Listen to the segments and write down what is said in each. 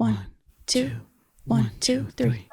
1, 2, 1, 2, 3.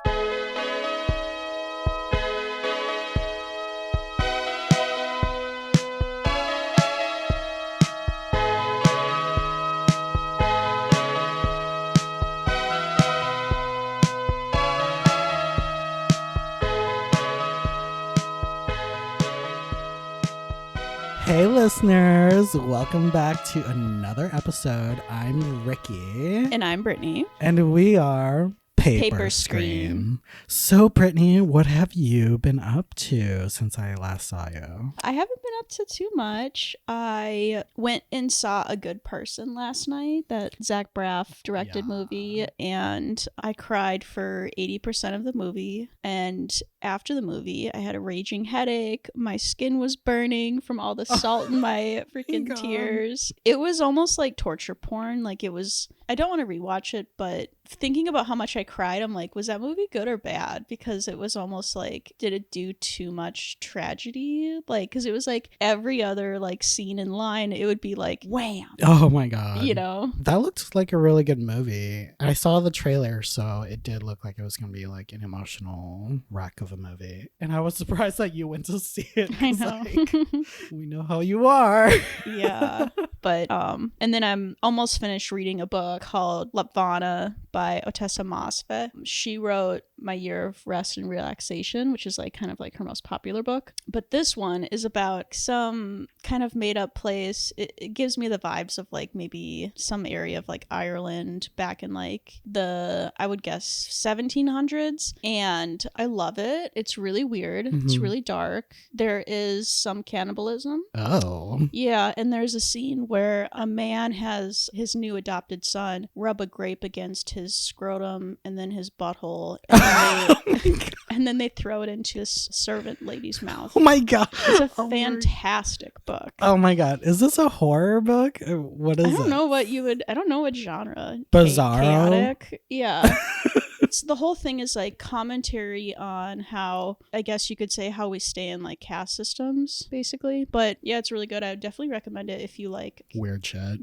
Hey listeners, welcome back to another episode. I'm Ricky. And I'm Brittany. And we are Paper Scream. So Brittany, what have you been up to since I last saw you? I haven't been up to too much. I went and saw A Good Person last night, that Zach Braff directed movie, and I cried for 80% of the movie. And after the movie, I had a raging headache. My skin was burning from all the salt in my freaking tears. It was almost like torture porn. Like it was, I don't want to rewatch it, but thinking about how much I cried, I'm like, was that movie good or bad? Because it was almost like, did it do too much tragedy? Like, because it was like every other like scene in line, it would be like, wham. Oh my God. You know? That looked like a really good movie. I saw the trailer, so it did look like it was going to be like an emotional wreck of a movie. And I was surprised that you went to see it. I know. Like, we know how you are. Yeah. But, and then I'm almost finished reading a book called Lapvona by Ottessa Moshfegh. She wrote My Year of Rest and Relaxation, which is like kind of like her most popular book. But this one is about some kind of made up place. It gives me the vibes of like maybe some area of like Ireland back in like the, I would guess 1700s. And I love it. It's really weird. Mm-hmm. It's really dark. There is some cannibalism. Oh. Yeah. And there's a scene where a man has his new adopted son rub a grape against his scrotum and then his butthole, and then they throw it into this servant lady's mouth. Oh my God. It's a fantastic book. Oh my God. Is this a horror book? What is it? I don't know what genre. Bizarro? Chaotic. Yeah. It's, the whole thing is like commentary on how, I guess you could say, how we stay in like caste systems, basically. But yeah, it's really good. I would definitely recommend it if you like weird shit.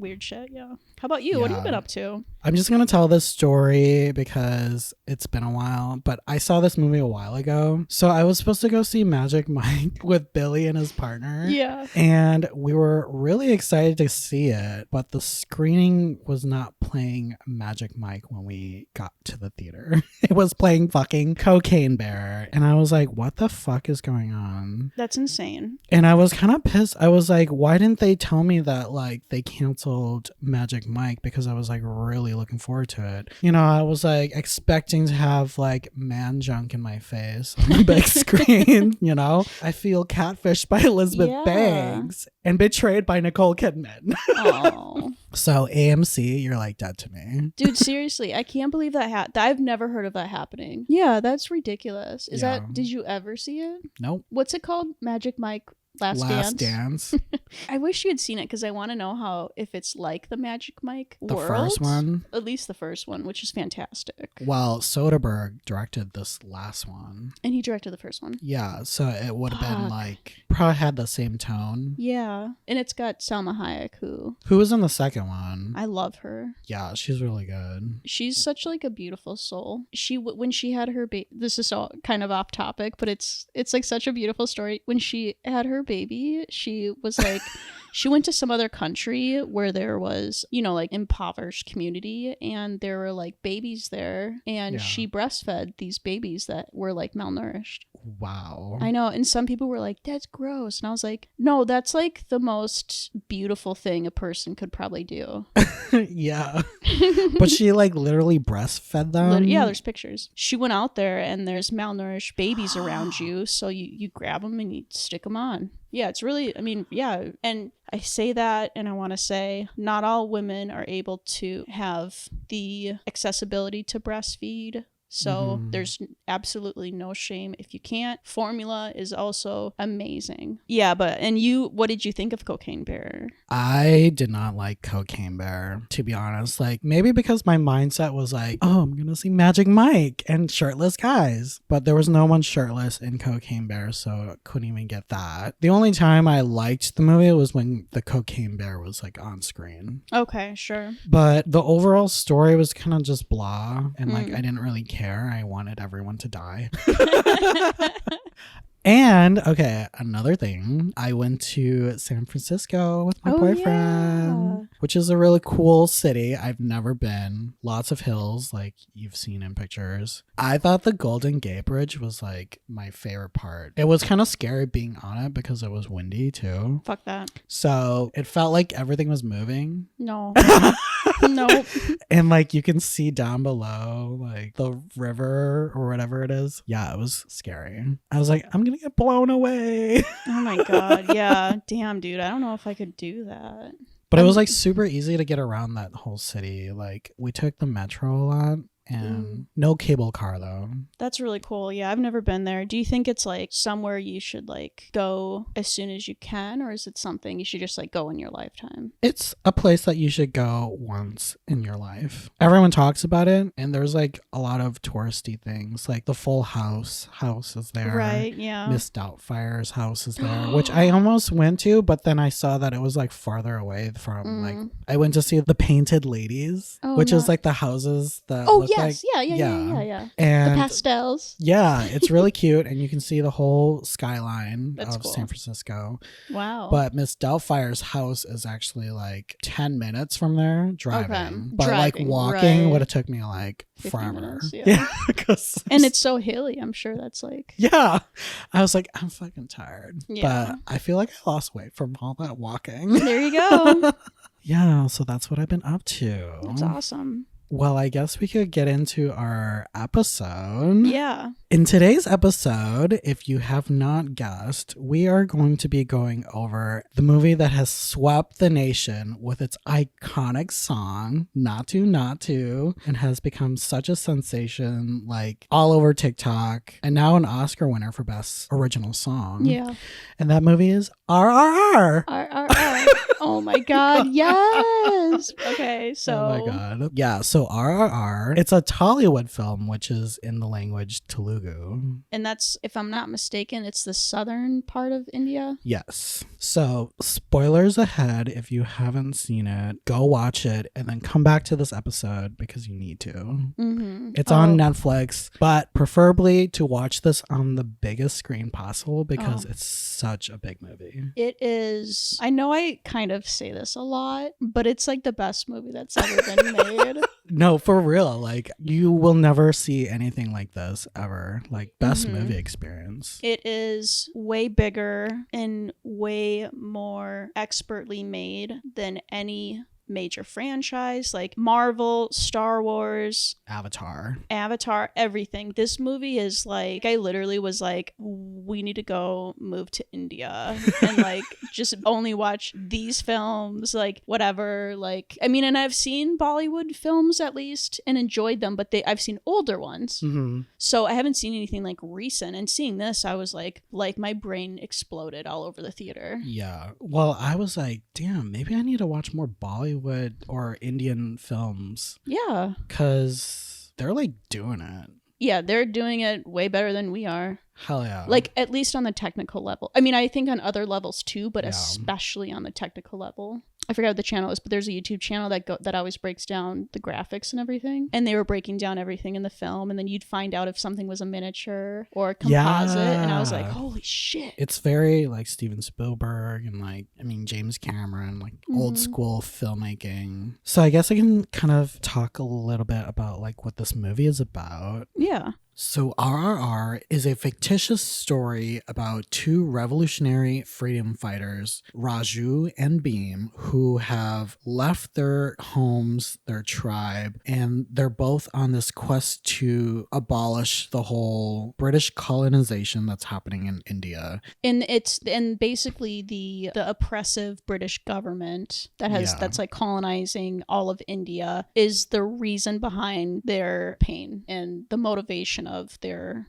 Yeah. How about you? Yeah. What have you been up to? I'm just going to tell this story because it's been a while, but I saw this movie a while ago. So I was supposed to go see Magic Mike with Billy and his partner. Yeah. And we were really excited to see it, but the screening was not playing Magic Mike when we got to the theater. It was playing fucking Cocaine Bear. And I was like, what the fuck is going on? That's insane. And I was kind of pissed. I was like, why didn't they tell me that like they canceled Magic Mike? Because I was like really looking forward to it. You know, I was like expecting to have like man junk in my face on the big screen. You know, I feel catfished by Elizabeth Banks and betrayed by Nicole Kidman. Oh. So AMC, you're like dead to me. Dude, seriously, I can't believe that I've never heard of that happening. Yeah, that's ridiculous. Did you ever see it? Nope. What's it called? Magic Mike Last Dance? I wish you had seen it because I want to know if it's like the Magic Mike world. The first one? At least the first one, which is fantastic. Well, Soderbergh directed this last one. And he directed the first one? Yeah, so it would have been like, probably had the same tone. Yeah, and it's got Salma Hayek, who was in the second one. I love her. Yeah, she's really good. She's such like a beautiful soul. When she had her baby, this is all kind of off topic, but it's like such a beautiful story. When she had her baby, she was like she went to some other country where there was, you know, like impoverished community, and there were like babies there, and she breastfed these babies that were like malnourished. Wow. I know. And some people were like, that's gross. And I was like, no, that's like the most beautiful thing a person could probably do. Yeah. But she like literally breastfed them? Yeah, there's pictures. She went out there and there's malnourished babies around you. So you grab them and you stick them on. Yeah, it's really, I mean, yeah. And I say that, and I want to say not all women are able to have the accessibility to breastfeed So there's absolutely no shame if you can't. Formula is also amazing. Yeah, what did you think of Cocaine Bear? I did not like Cocaine Bear, to be honest. Like, maybe because my mindset was like, oh, I'm gonna see Magic Mike and shirtless guys. But there was no one shirtless in Cocaine Bear, so I couldn't even get that. The only time I liked the movie was when the Cocaine Bear was like on screen. Okay, sure. But the overall story was kind of just blah, and like I didn't really care. I wanted everyone to die. And okay, another thing, I went to San Francisco with my boyfriend, which is a really cool city. I've never been. Lots of hills, like you've seen in pictures. I thought the Golden Gate Bridge was like my favorite part. It was kind of scary being on it because it was windy too. Fuck that. So it felt like everything was moving. No. Nope. And like you can see down below like the river or whatever it is. Yeah, it was scary. I was like, I'm gonna get blown away. Oh my god. Yeah. Damn, dude. I don't know if I could do that. But it was like super easy to get around that whole city. Like we took the metro a lot. And no cable car though. That's really cool. Yeah, I've never been there. Do you think it's like somewhere you should like go as soon as you can, or is it something you should just like go in your lifetime? It's a place that you should go once in your life. Everyone talks about it, and there's like a lot of touristy things, like the Full House is there. Right, yeah. Miss Doubtfire's house is there, which I almost went to, but then I saw that it was like farther away from like I went to see the Painted Ladies, which is like the houses that look yes. like, Yeah. And the pastels. Yeah, it's really cute, and you can see the whole skyline of cool. San Francisco. Wow. But Miss Doubtfire's house is actually like 10 minutes from there driving. Okay. But like walking would have took me like forever. Minutes, yeah. And it's so hilly. I'm sure that's like. Yeah. I was like, I'm fucking tired. Yeah. But I feel like I lost weight from all that walking. There you go. Yeah, so that's what I've been up to. That's awesome. Well, I guess we could get into our episode. Yeah. In today's episode, if you have not guessed, we are going to be going over the movie that has swept the nation with its iconic song, Naatu Naatu, and has become such a sensation, like all over TikTok, and now an Oscar winner for Best Original Song. Yeah. And that movie is RRR. RRR. Oh my god, yes. Okay, so. Oh my god. Yeah, so RRR, it's a Tollywood film, which is in the language Telugu. And that's, if I'm not mistaken, it's the southern part of India? Yes. So, spoilers ahead. If you haven't seen it, go watch it and then come back to this episode because you need to. Mm-hmm. It's on Netflix, but preferably to watch this on the biggest screen possible because it's such a big movie. It is. I know I kind of say this a lot, but it's like the best movie that's ever been made. No, for real. Like, you will never see anything like this ever. Like, best movie experience. It is way bigger and way more expertly made than any major franchise like Marvel, Star Wars, Avatar, everything. This movie is like, I literally was like, we need to go move to India and like just only watch these films, like whatever. Like, I mean, and I've seen Bollywood films at least and enjoyed them, but I've seen older ones. So I haven't seen anything like recent, and seeing this, I was like my brain exploded all over the theater. Yeah. Well, I was like, damn, maybe I need to watch more Bollywood or Indian films. Yeah. Because they're like doing it. Yeah, they're doing it way better than we are. Hell yeah. Like, at least on the technical level. I mean, I think on other levels too, but especially on the technical level. I forgot what the channel is, but there's a YouTube channel that always breaks down the graphics and everything. And they were breaking down everything in the film, and then you'd find out if something was a miniature or a composite. Yeah. And I was like, holy shit. It's very like Steven Spielberg and like, I mean, James Cameron, like old school filmmaking. So I guess I can kind of talk a little bit about like what this movie is about. Yeah. So RRR is a fictitious story about two revolutionary freedom fighters, Raju and Bheem, who have left their homes, their tribe, and they're both on this quest to abolish the whole British colonization that's happening in India. And basically the oppressive British government that's like colonizing all of India is the reason behind their pain and the motivation of their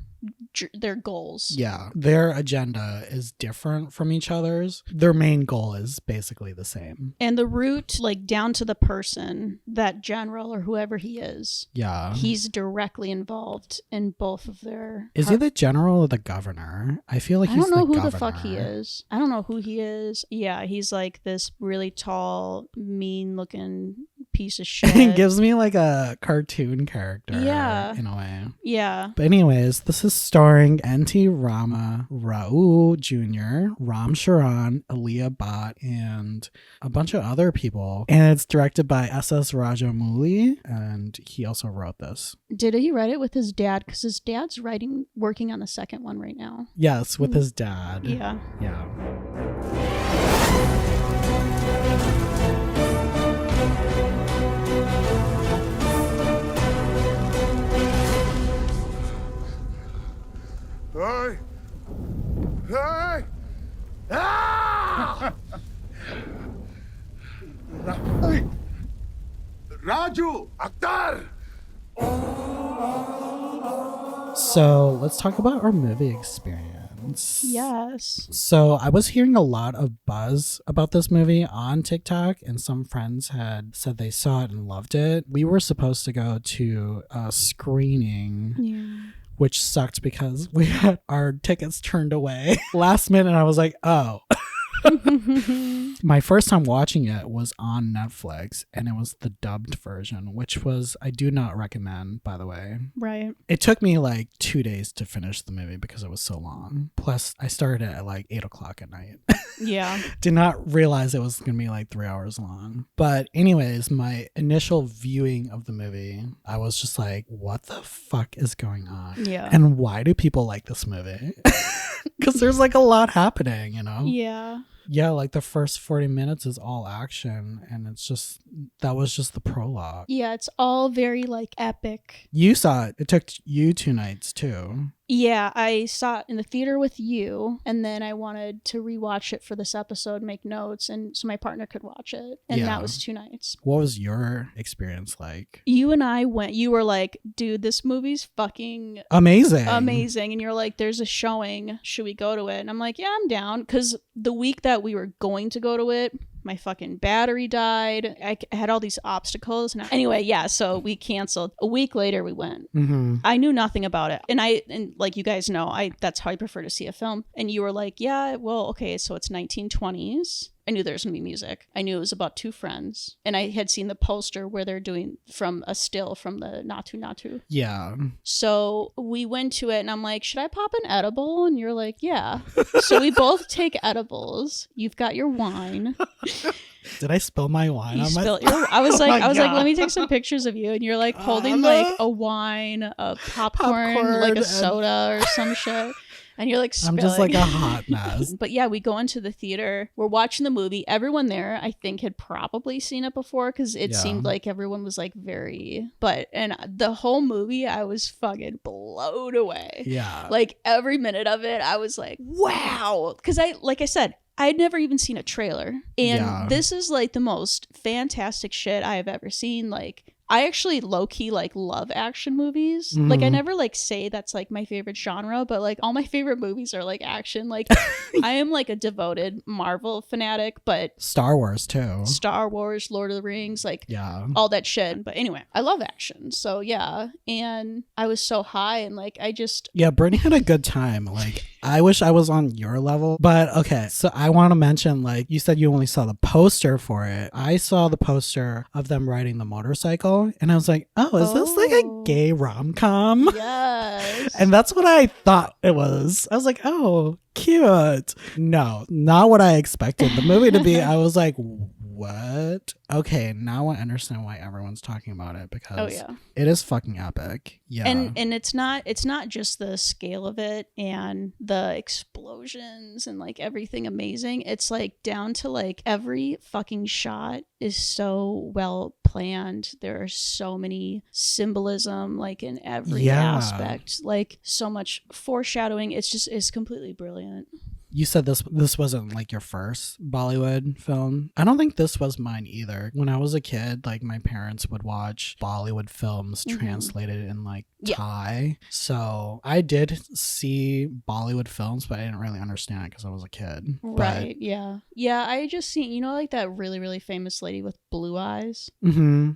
goals. Yeah, their agenda is different from each other's. Their main goal is basically the same. And the root, like down to the person, that general or whoever he is, he's directly involved in both of their... Is he the general or the governor? I feel like he's the governor. I don't know who the fuck he is. I don't know who he is. Yeah, he's like this really tall, mean-looking piece of shit. It gives me like a cartoon character in a way. Yeah. But anyways, this is starring N.T. Rama Rao Jr., Ram Charan, Aliyah Bhatt, and a bunch of other people. And it's directed by S.S. Rajamouli, and he also wrote this. Did he write it with his dad? Because his dad's working on the second one right now. Yes, with his dad. Yeah. Yeah. Hey! Hey! Ah! Raju! Akhtar! So let's talk about our movie experience. Yes. So I was hearing a lot of buzz about this movie on TikTok, and some friends had said they saw it and loved it. We were supposed to go to a screening, which sucked because we had our tickets turned away last minute. I was like, oh. My first time watching it was on Netflix, and it was the dubbed version, which was, I do not recommend, by the way. Right. It took me like 2 days to finish the movie because it was so long. Plus, I started at like 8 o'clock at night. Yeah. Did not realize it was going to be like 3 hours long. But anyways, my initial viewing of the movie, I was just like, what the fuck is going on? Yeah. And why do people like this movie? Because there's like a lot happening, you know? Yeah. Yeah, like the first 40 minutes is all action, and that was just the prologue. Yeah, it's all very like epic. You saw it. It took you 2 nights too. Yeah, I saw it in the theater with you, and then I wanted to rewatch it for this episode, make notes, and so my partner could watch it. And that was 2 nights. What was your experience like? You and I went, you were like, dude, this movie's fucking amazing. And you're like, there's a showing. Should we go to it? And I'm like, yeah, I'm down. Because the week that we were going to go to it, my fucking battery died. I had all these obstacles. Anyway, yeah, so we canceled. A week later, we went. Mm-hmm. I knew nothing about it. And like you guys know, that's how I prefer to see a film. And you were like, yeah, well, okay, so it's 1920s. I knew there was going to be music. I knew it was about 2 friends. And I had seen the poster where they're doing from a still from the Naatu Naatu. Yeah. So we went to it and I'm like, should I pop an edible? And you're like, yeah. So we both take edibles. You've got your wine. Did I spill my wine on my... I was like, let me take some pictures of you. And you're like holding like a wine, a popcorn, like a soda or some shit. And you're like spilling. I'm just like a hot mess. But yeah, we go into the theater. We're watching the movie. Everyone there, I think, had probably seen it before because it seemed like everyone was like and the whole movie, I was fucking blown away. Yeah. Like every minute of it, I was like, wow. Because like I said, I had never even seen a trailer. And this is like the most fantastic shit I have ever seen. Like, I actually low-key like love action movies. Mm-hmm. Like I never like say that's like my favorite genre, but like all my favorite movies are like action. Like I am like a devoted Marvel fanatic, but Star Wars too. Star Wars, Lord of the Rings, like all that shit. But anyway, I love action. So yeah. And I was so high and like yeah, Brittany had a good time. Like I wish I was on your level. But okay, so I want to mention, like you said you only saw the poster for it. I saw the poster of them riding the motorcycle. And I was like, is this like a gay rom-com? Yes. And that's what I thought it was. I was like, oh, cute. No, not what I expected the movie to be. I was like, what? Okay, now I understand why everyone's talking about it, because yeah. it is fucking epic. Yeah. And it's not just the scale of it and the explosions and like everything amazing. It's like down to like every fucking shot is so well planned. There are so many symbolism like in every aspect, like so much foreshadowing. It's completely brilliant. You said this wasn't like your first Bollywood film. I don't think this was mine either. When I was a kid, like my parents would watch Bollywood films translated in like Thai. So I did see Bollywood films, but I didn't really understand it because I was a kid. Right. Yeah. Yeah. I just seen, you know, like that really, really famous lady with blue eyes.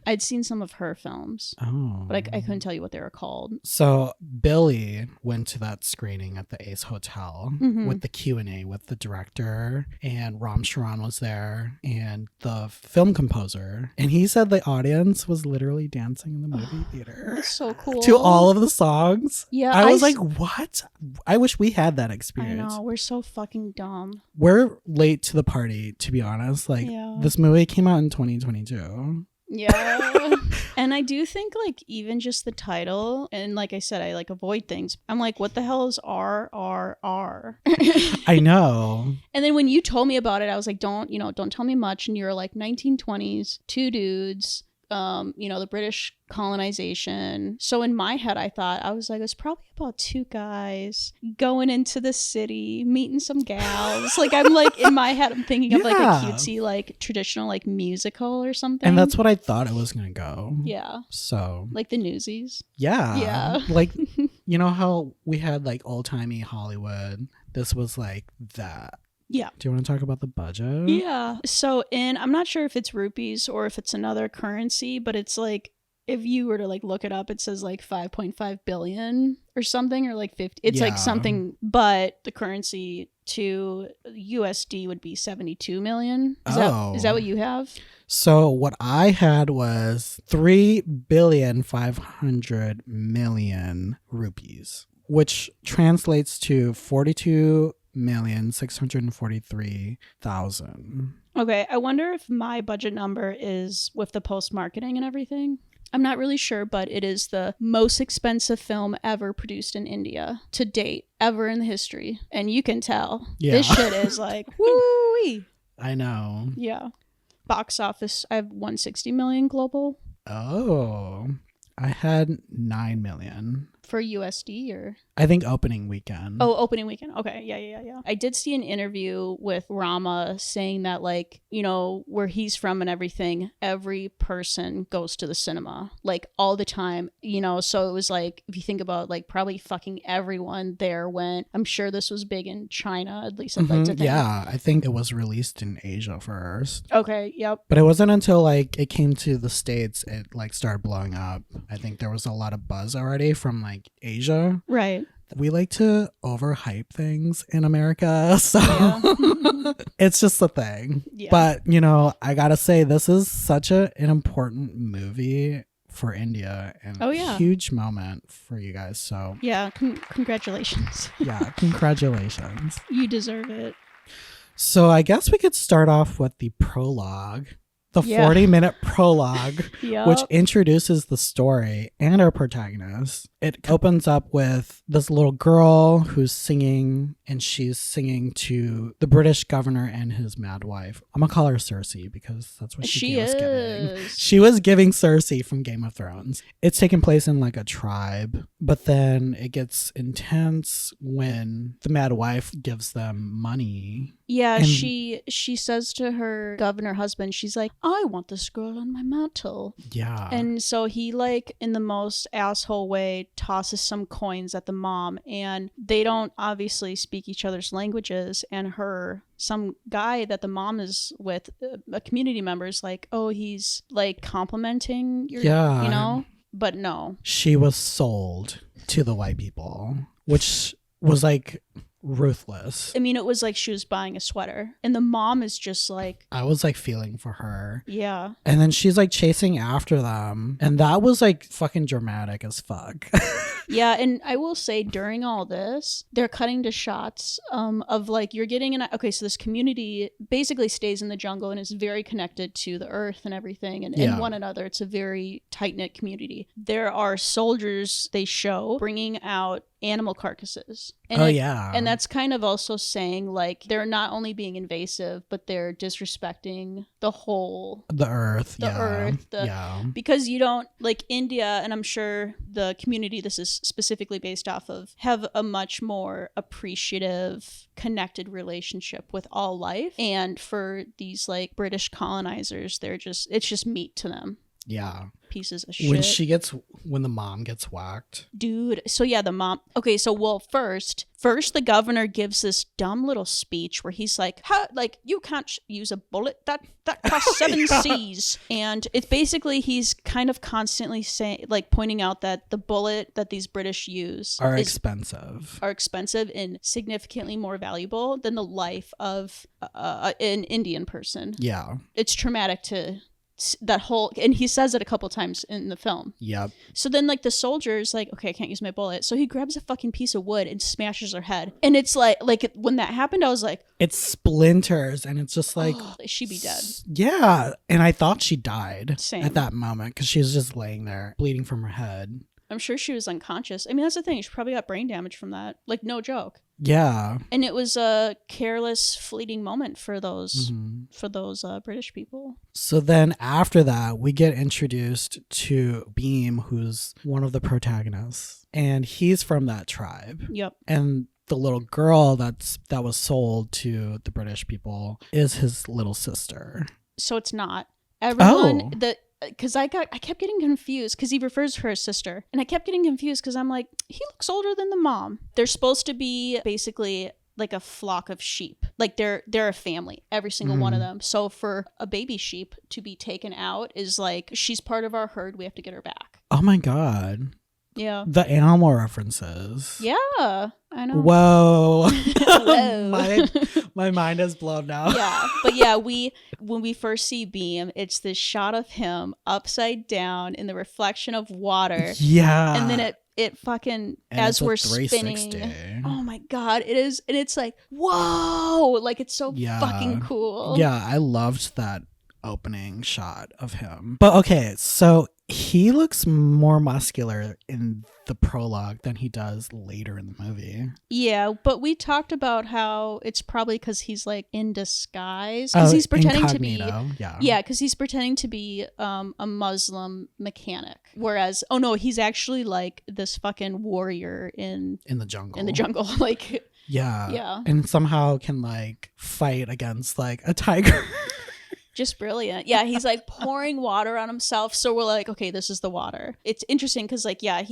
I'd seen some of her films. Oh. But I couldn't tell you what they were called. So Billy went to that screening at the Ace Hotel with the Q&A with the director, and Ram Charan was there and the film composer, and he said the audience was literally dancing in the movie theater. That's so cool. To all of the songs. Yeah. I was like, what? I wish we had that experience. I know, we're so fucking dumb. We're late to the party, to be honest. Like this movie came out in 2022. Yeah. And I do think like even just the title, and like I said, I like avoid things. I'm like, what the hell is RRR? I know. And then when you told me about it, I was like, don't tell me much. And you're like 1920s, two dudes, the British colonization. So in my head, I was like, it's probably about two guys going into the city, meeting some gals. Like I'm like in my head, I'm thinking of like a cutesy, like traditional, like musical or something. And that's what I thought it was gonna go. Yeah. So like the Newsies. Yeah. Yeah. Like you know how we had like old timey Hollywood. This was like that. Yeah. Do you want to talk about the budget? Yeah. So I'm not sure if it's rupees or if it's another currency, but it's like, if you were to like look it up, it says like 5.5 billion or something, or like 50. It's like something, but the currency to USD would be 72 million. Is that what you have? So what I had was 3,500,000,000 rupees, which translates to 42,643,000. Okay, I wonder if my budget number is with the post-marketing and everything. I'm not really sure, but it is the most expensive film ever produced in India to date, ever in the history. And you can tell. Yeah. This shit is like, woo-wee. I know. Yeah. Box office, I have 160 million global. Oh, I had 9 million. For USD or? I think opening weekend. Oh, opening weekend. Okay. Yeah. I did see an interview with Rama saying that, like, you know, where he's from and everything, every person goes to the cinema, like, all the time, you know? So it was like, if you think about, like, probably fucking everyone there went. I'm sure this was big in China, at least I'd like to think. Yeah, I think it was released in Asia first. Okay, yep. But it wasn't until, like, it came to the States, it, like, started blowing up. I think there was a lot of buzz already from, like, Asia. Right. We like to overhype things in America, so it's just a thing. Yeah. But, you know, I gotta say, this is such an important movie for India, and a huge moment for you guys. So yeah, congratulations. Yeah, congratulations. You deserve it. So I guess we could start off with the prologue. The 40-minute prologue, which introduces the story and our protagonist. It opens up with this little girl who's singing, and she's singing to the British governor and his mad wife. I'm going to call her Cersei because that's what she was giving. She was giving Cersei from Game of Thrones. It's taking place in like a tribe, but then it gets intense when the mad wife gives them money. Yeah, and she says to her governor husband, she's like, I want this girl on my mantle. Yeah. And so he, like, in the most asshole way, tosses some coins at the mom, and they don't obviously speak each other's languages, and some guy that the mom is with, a community member, is like, oh, he's like complimenting your, you know? But no. She was sold to the white people, which was like ruthless. I mean, it was like she was buying a sweater. And the mom is just like... I was like feeling for her. Yeah. And then she's like chasing after them. And that was like fucking dramatic as fuck. Yeah, and I will say during all this, they're cutting to shots of like you're getting an... Okay, so this community basically stays in the jungle and is very connected to the earth and everything and one another. It's a very tight-knit community. There are soldiers they show bringing out animal carcasses. And and that's kind of also saying like they're not only being invasive, but they're disrespecting the earth, because you don't like India, and I'm sure the community this is specifically based off of have a much more appreciative, connected relationship with all life. And for these like British colonizers, it's just meat to them. Yeah. Pieces of shit. When the mom gets whacked. Dude. So yeah, the mom. Okay, so first the governor gives this dumb little speech where he's like, you can't use a bullet that costs 7 C's. And it's basically he's kind of constantly saying, like, pointing out that the bullet that these British use are expensive and significantly more valuable than the life of an Indian person. Yeah. It's traumatic to that whole, and he says it a couple times in the film. Yep. So then like the soldier's like, okay, I can't use my bullet, so he grabs a fucking piece of wood and smashes her head. And it's like when that happened, I was like, it splinters, and it's just like, she'd be dead. Yeah. And I thought she died Same. At that moment because she was just laying there bleeding from her head. I'm sure she was unconscious. I mean, that's the thing, she probably got brain damage from that, like, no joke. Yeah. And it was a careless, fleeting moment for those British people. So then after that, we get introduced to Bheem, who's one of the protagonists. And he's from that tribe. Yep. And the little girl that was sold to the British people is his little sister. So it's not. Everyone because I kept getting confused because he refers to her as sister, and I kept getting confused because I'm like, he looks older than the mom. They're supposed to be basically like a flock of sheep, like they're a family, every single one of them. So for a baby sheep to be taken out is like, she's part of our herd, we have to get her back. Oh my god. Yeah. The animal references. Yeah, I know. Whoa. Whoa. my mind is blown now. Yeah. But yeah, when we first see Bheem, it's this shot of him upside down in the reflection of water. Yeah. And then it fucking, and as we're spinning. Oh my god, it is. And it's like, whoa. Like, it's so fucking cool. Yeah, I loved that opening shot of him. But okay, so he looks more muscular in the prologue than he does later in the movie. Yeah, but we talked about how it's probably because he's like in disguise, because he's pretending incognito, to be because he's pretending to be a Muslim mechanic, whereas he's actually like this fucking warrior in the jungle like yeah and somehow can like fight against like a tiger. Just brilliant. Yeah, he's like pouring water on himself. So we're like, okay, this is the water. It's interesting because like, yeah,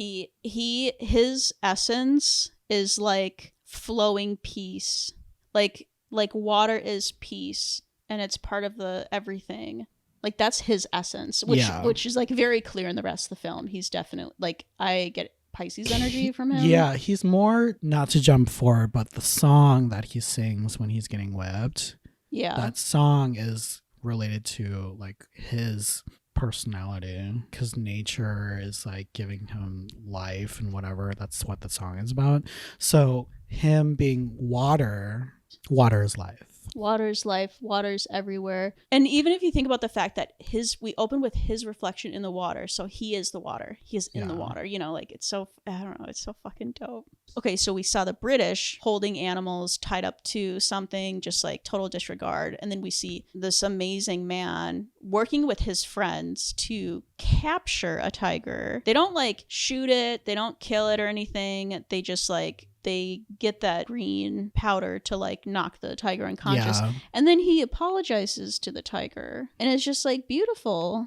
his essence is like flowing peace. Like water is peace, and it's part of the everything. Like, that's his essence, which is like very clear in the rest of the film. He's definitely like, I get Pisces energy from him. Yeah, he's more, not to jump forward, but the song that he sings when he's getting whipped. Yeah. That song is related to like his personality, because nature is like giving him life and whatever. That's what the song is about. So him being water is life. Water's life, water's everywhere. And even if you think about the fact that we open with his reflection in the water, so he is the water. He is in the water, like, it's so, I don't know, it's so fucking dope. Okay, so we saw the British holding animals tied up to something, just like total disregard. And then we see this amazing man working with his friends to capture a tiger. They don't like shoot it, they don't kill it or anything. They just like, they get that green powder to like knock the tiger unconscious. Yeah. And then he apologizes to the tiger. And it's just like beautiful.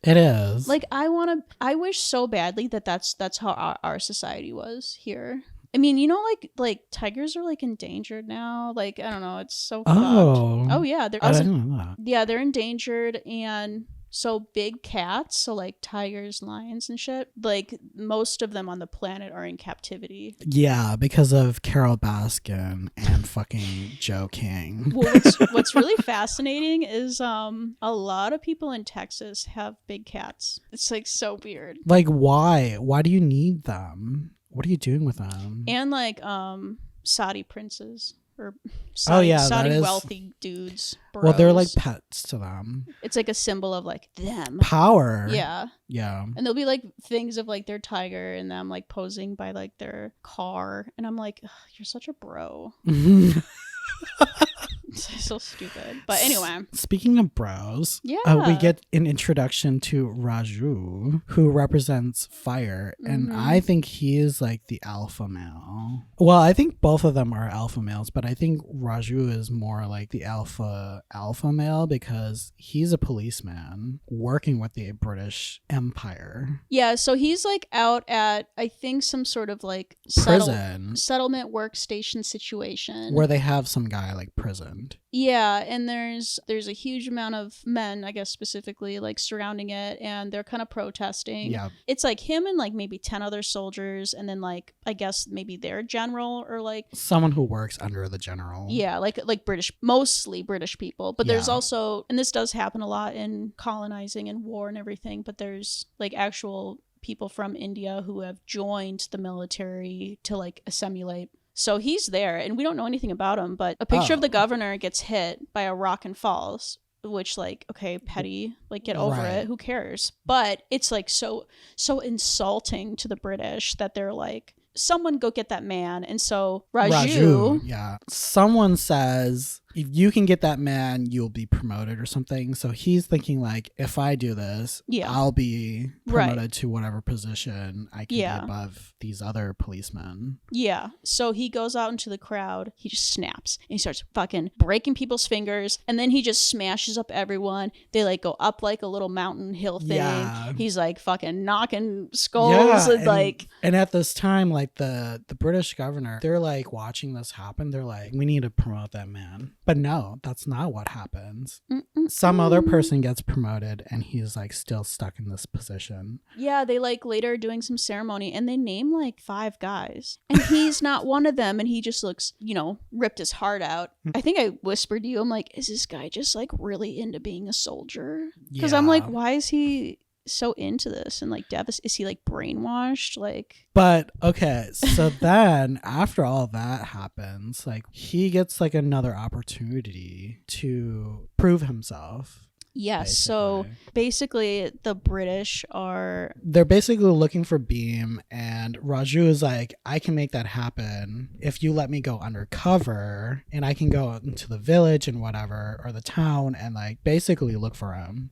It is. Like, I wish so badly that that's how our society was here. I mean, like tigers are like endangered now. Like, I don't know, it's so fucked. Oh yeah, I didn't know that. Yeah, they're endangered, and So big cats, so like tigers, lions, and shit, like most of them on the planet are in captivity. Yeah, because of Carol Baskin and fucking Joe King. Well, what's really fascinating is a lot of people in Texas have big cats. It's like so weird. Like, why? Why do you need them? What are you doing with them? And like Saudi princes. Or Saudi wealthy dudes. Bros. Well, they're like pets to them. It's like a symbol of like them. Power. Yeah. Yeah. And there'll be like things of like their tiger and them like posing by like their car. And I'm like, you're such a bro. It's so stupid. But anyway. Speaking of bros, yeah, we get an introduction to Raju, who represents fire. And I think he is like the alpha male. Well, I think both of them are alpha males, but I think Raju is more like the alpha male because he's a policeman working with the British Empire. Yeah, so he's like out at, I think, some sort of like settlement workstation situation. Where they have some guy like prisoned. Yeah, and there's a huge amount of men, I guess specifically, like surrounding it, and they're kind of protesting. Yeah. It's like him and like maybe 10 other soldiers, and then like I guess maybe their general or like someone who works under the general. Yeah, like mostly British people. But there's also, and this does happen a lot in colonizing and war and everything, but there's like actual people from India who have joined the military to like assimilate. So he's there, and we don't know anything about him, but a picture of the governor gets hit by a rock and falls, which, like, okay, petty, like, get over it, who cares? But it's, like, so insulting to the British that they're like, someone go get that man. And so Raju, yeah, someone says, if you can get that man, you'll be promoted or something. So he's thinking like, if I do this, I'll be promoted to whatever position I can be above these other policemen. Yeah. So he goes out into the crowd. He just snaps and he starts fucking breaking people's fingers. And then he just smashes up everyone. They like go up like a little mountain hill thing. Yeah. He's like fucking knocking skulls and like. And at this time, like the British governor, they're like watching this happen. They're like, we need to promote that man. But no, that's not what happens. Some other person gets promoted and he's like still stuck in this position. Yeah, they like later doing some ceremony and they name like 5 guys. And he's not one of them and he just looks, ripped his heart out. I think I whispered to you, I'm like, is this guy just like really into being a soldier? Because I'm like, why is he so into this and like is he like brainwashed? Like, but okay, so then after all that happens, like he gets like another opportunity to prove himself. Yes, so basically the British they're basically looking for Bheem, and Raju is like, I can make that happen if you let me go undercover and I can go into the village and whatever, or the town, and like basically look for him.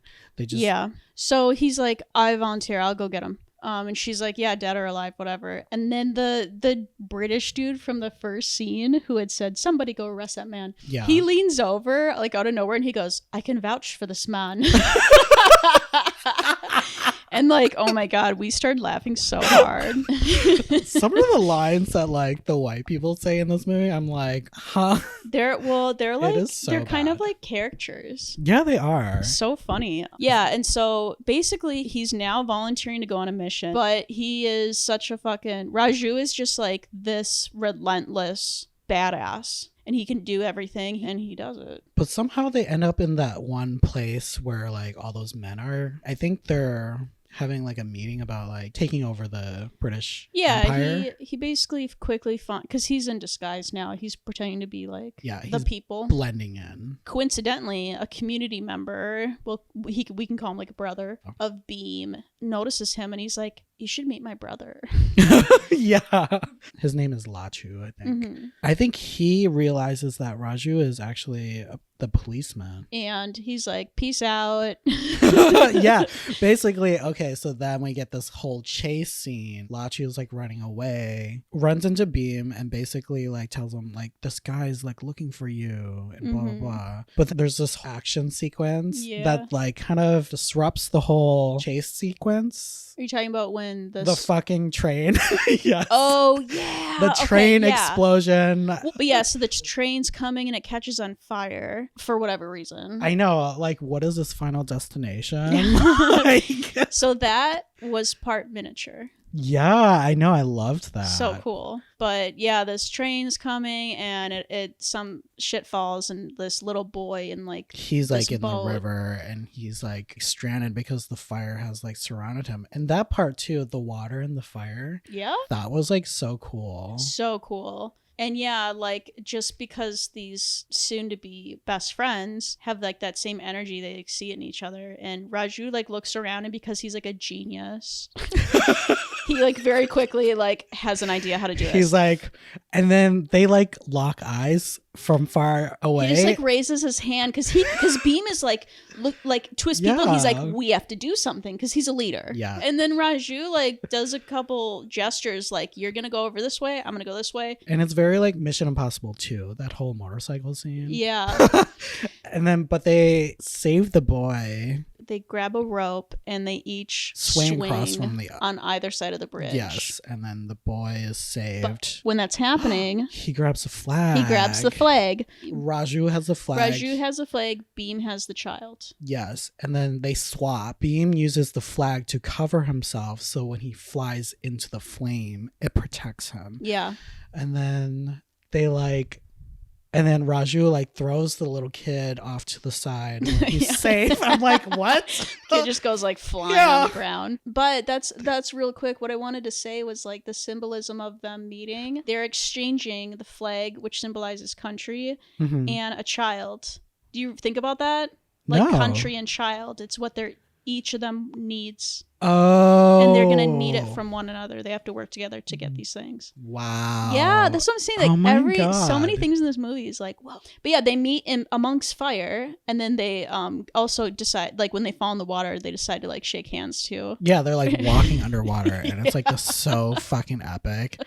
So he's like, I volunteer, I'll go get him. And she's like, yeah, dead or alive, whatever. And then the British dude from the first scene who had said, somebody go arrest that man. Yeah. He leans over like out of nowhere and he goes, I can vouch for this man. And like, oh my God, we started laughing so hard. Some of the lines that like the white people say in this movie, I'm like, huh? They're like, they're kind of like characters. Yeah, they are. So funny. Yeah. And so basically he's now volunteering to go on a mission, but he is such a Raju is just like this relentless badass. And he can do everything, and he does it. But somehow they end up in that one place where, like, all those men are. I think they're having, like, a meeting about, like, taking over the British Empire. He basically quickly found... Because he's in disguise now. He's pretending to be, like, the people. Blending in. Coincidentally, a community member, we can call him, like, a brother, of Bheem, notices him, and he's like, you should meet my brother. Yeah. His name is Lachu, I think. Mm-hmm. I think he realizes that Raju is actually the policeman. And he's like, peace out. Yeah. Basically, okay, so then we get this whole chase scene. Lachu is like running away, runs into Bheem, and basically like tells him like, this guy's like looking for you and blah, blah, blah. But there's this action sequence that like kind of disrupts the whole chase sequence. Are you talking about when when the fucking train. Yes. Oh yeah, the train yeah. explosion. Well, but yeah, so the train's coming and it catches on fire for whatever reason. I know, like, what is this final destination? Like, so that was part miniature. yeah, I know. I loved that. So cool. But yeah, this train's coming and it some shit falls and this little boy and like he's like in boat. the river and he's like stranded because the fire has like surrounded him. And that part too, the water and the fire. Yeah. That was like so cool. So cool. And yeah, like just because these soon-to-be best friends have like that same energy they like, see in each other, and Raju like looks around and because he's like a genius, he like very quickly like has an idea how to do it. He's like, and then they like lock eyes from far away. He just like raises his hand because Bheem is like look like to his people. Yeah. He's like, we have to do something because he's a leader. Yeah. And then Raju like does a couple gestures like, you're gonna go over this way, I'm gonna go this way. And it's very like Mission Impossible 2, that whole motorcycle scene. Yeah. And then but they save the boy. They grab a rope and they each Swing across from the on either side of the bridge. Yes, and then the boy is saved. But when that's happening, he grabs a flag. he grabs the flag. Raju has a flag. Raju has a flag. Bheem has the child. Yes, and then they swap. Bheem uses the flag to cover himself, so when he flies into the flame, it protects him. Yeah. And then they like, and then Raju like throws the little kid off to the side where he's Yeah. safe. I'm like, what? Kid just goes like flying on the ground. But that's real quick. What I wanted to say was like the symbolism of them meeting. They're exchanging the flag, which symbolizes country, Mhm. and a child. Do you think about that? Like No. country and child. It's what each of them needs. Oh. And they're going to need it from one another. They have to work together to get these things. Wow. Yeah, that's what I'm saying. Like Oh my God. so many things in this movie is like, whoa. But yeah, they meet in amongst fire, and then they also decide, like when they fall in the water, they decide to like shake hands too. Yeah, they're like walking underwater and it's like this so fucking epic.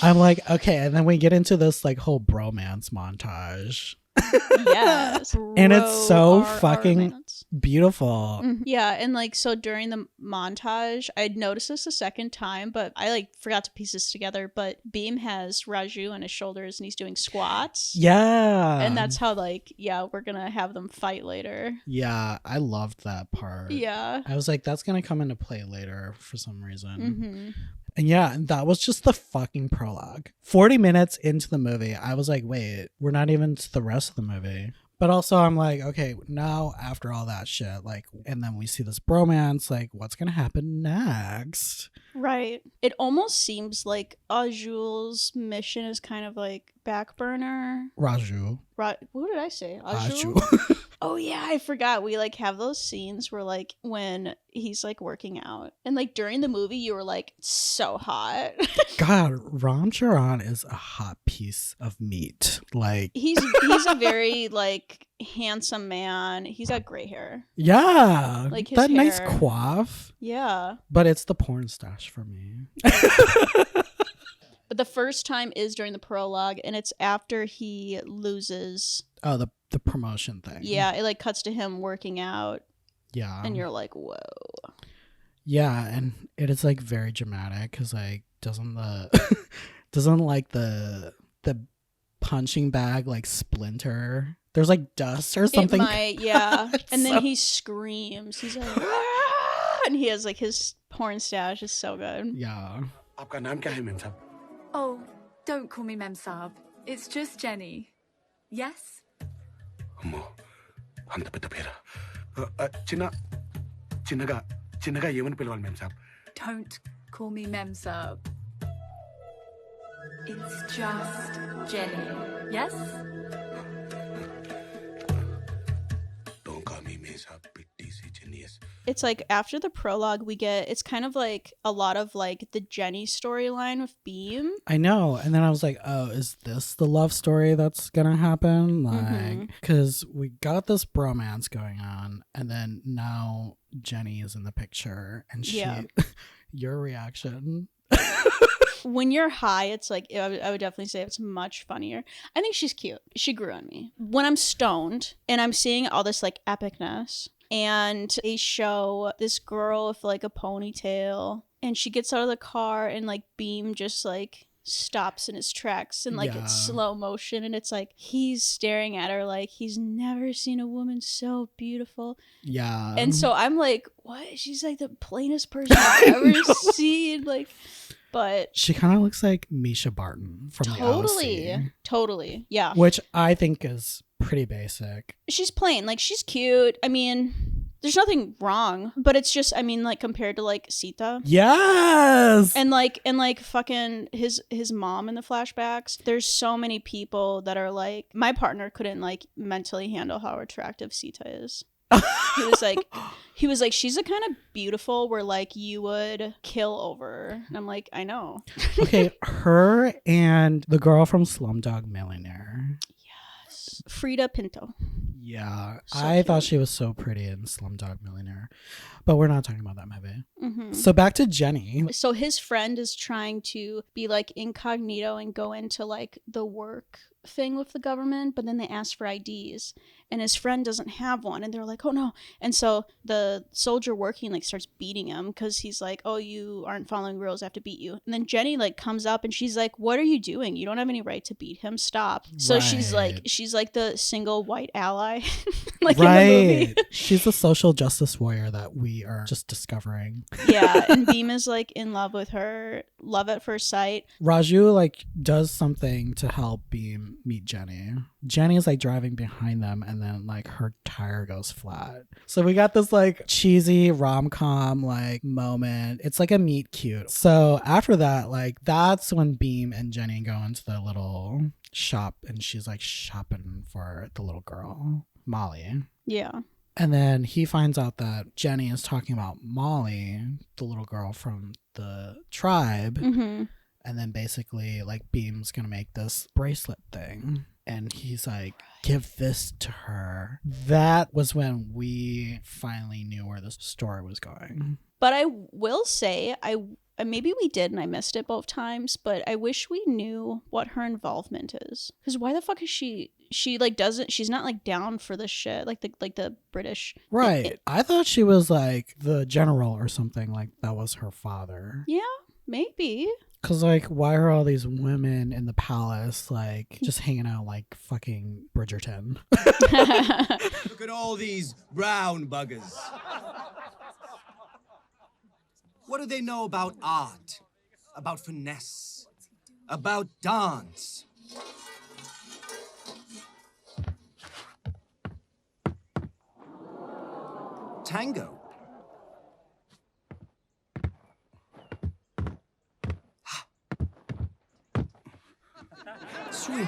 I'm like, okay, and then we get into this like whole bromance montage. Yes. And it's so fucking RRRomance. beautiful. Yeah, and like so during the montage, I'd noticed this a second time, but I like forgot to piece this together. But Bheem has Raju on his shoulders and he's doing squats. Yeah. And that's how like, yeah, we're gonna have them fight later. Yeah, I loved that part. Yeah. I was like, that's gonna come into play later for some reason. Mm-hmm. And yeah, and that was just the fucking prologue. 40 minutes into the movie, I was like, wait, we're not even to the rest of the movie. But also I'm like, okay, now after all that shit, like, and then we see this bromance, like, what's gonna happen next? Right. It almost seems like Ajul's mission is kind of like back burner. Raju. What did I say? Aju. Oh yeah, I forgot. We like have those scenes where like when he's like working out and like during the movie you were like so hot. God, Ram Charan is a hot piece of meat. Like he's a very like handsome man. He's got gray hair. yeah, Like his that nice hair. coif. Yeah. But it's the porn stash for me. But the first time is during the prologue and it's after he loses. Oh, the promotion thing. Yeah, it like cuts to him working out Yeah. and you're like, whoa. Yeah, and it is like very dramatic because like doesn't like the punching bag like splinter. There's like dust or something. It might, yeah. And then So- he screams. He's like, "Ah!" And he has like his porn stash is so good. Yeah. आपका नाम क्या है ma'am साहब? Oh, don't call me Mem Saab. It's just Jenny. Yes? అమ్మో అంత పెద్ద పేరా చిన్నగా ఏమని పిలవాలి మేం సాబ్? Don't call me Mem Saab. It's just Jenny. Yes? Don't call me మేం సాబ్, పిట్టి C genius. It's like after the prologue, it's kind of like a lot of like the Jenny storyline with Bheem. I know. And then I was like, oh, is this the love story that's gonna happen? Like, because we got this bromance going on, and then now Jenny is in the picture, and she, Yeah. your reaction. When you're high, it's like I would definitely say it's much funnier. I think she's cute. She grew on me. When I'm stoned and I'm seeing all this like epicness, and they show this girl with like a ponytail and she gets out of the car and like Bheem just like stops in his tracks and like it's slow motion, and it's like he's staring at her like he's never seen a woman so beautiful. Yeah. And so I'm like, what? She's like the plainest person I've ever seen. Like, but she kind of looks like Misha Barton from the OC. Totally. Yeah. Which I think is pretty basic. She's plain. Like, she's cute. I mean, there's nothing wrong, but it's just, I mean, like, compared to like Sita. Yes. And like fucking his mom in the flashbacks. There's so many people that are like, my partner couldn't like mentally handle how attractive Sita is. he was like, she's the kind of beautiful where like you would kill over her. And I'm like, I know. Okay, her and the girl from Slumdog Millionaire. Yes. Frida Pinto. Yeah, So I cute. thought she was so pretty in Slumdog Millionaire, but we're not talking about that movie. Mm-hmm. So back to Jenny. So his friend is trying to be like incognito and go into like the work thing with the government, but then they ask for IDs and his friend doesn't have one, and they're like, oh no. And so the soldier working like starts beating him because he's like, oh, you aren't following rules, I have to beat you. And then Jenny like comes up and she's like, what are you doing? You don't have any right to beat him, stop. So she's like the single white ally like in the movie. She's the social justice warrior that we are just discovering. Yeah, and Bheem is like in love with her, love at first sight. Raju like does something to help Bheem meet Jenny. Jenny is like driving behind them, and then like her tire goes flat. So we got this like cheesy rom-com like moment. It's like a meet cute. So after that, like that's when Bheem and Jenny go into the little shop, and she's like shopping for the little girl, Molly. Yeah. And then he finds out that Jenny is talking about Molly, the little girl from the tribe. Mm-hmm. And then basically, like, Beam's gonna make this bracelet thing. And he's like, give this to her. That was when we finally knew where the story was going. But I will say, maybe we did and I missed it both times, but I wish we knew what her involvement is. Because why the fuck is she like doesn't, she's not like down for this shit, like the British. Right. I thought she was like the general or something, like that was her father. Yeah, maybe. Because, like, why are all these women in the palace, like, just hanging out like fucking Bridgerton? Look at all these brown buggers. What do they know about art? About finesse? About dance? Tango? Swing.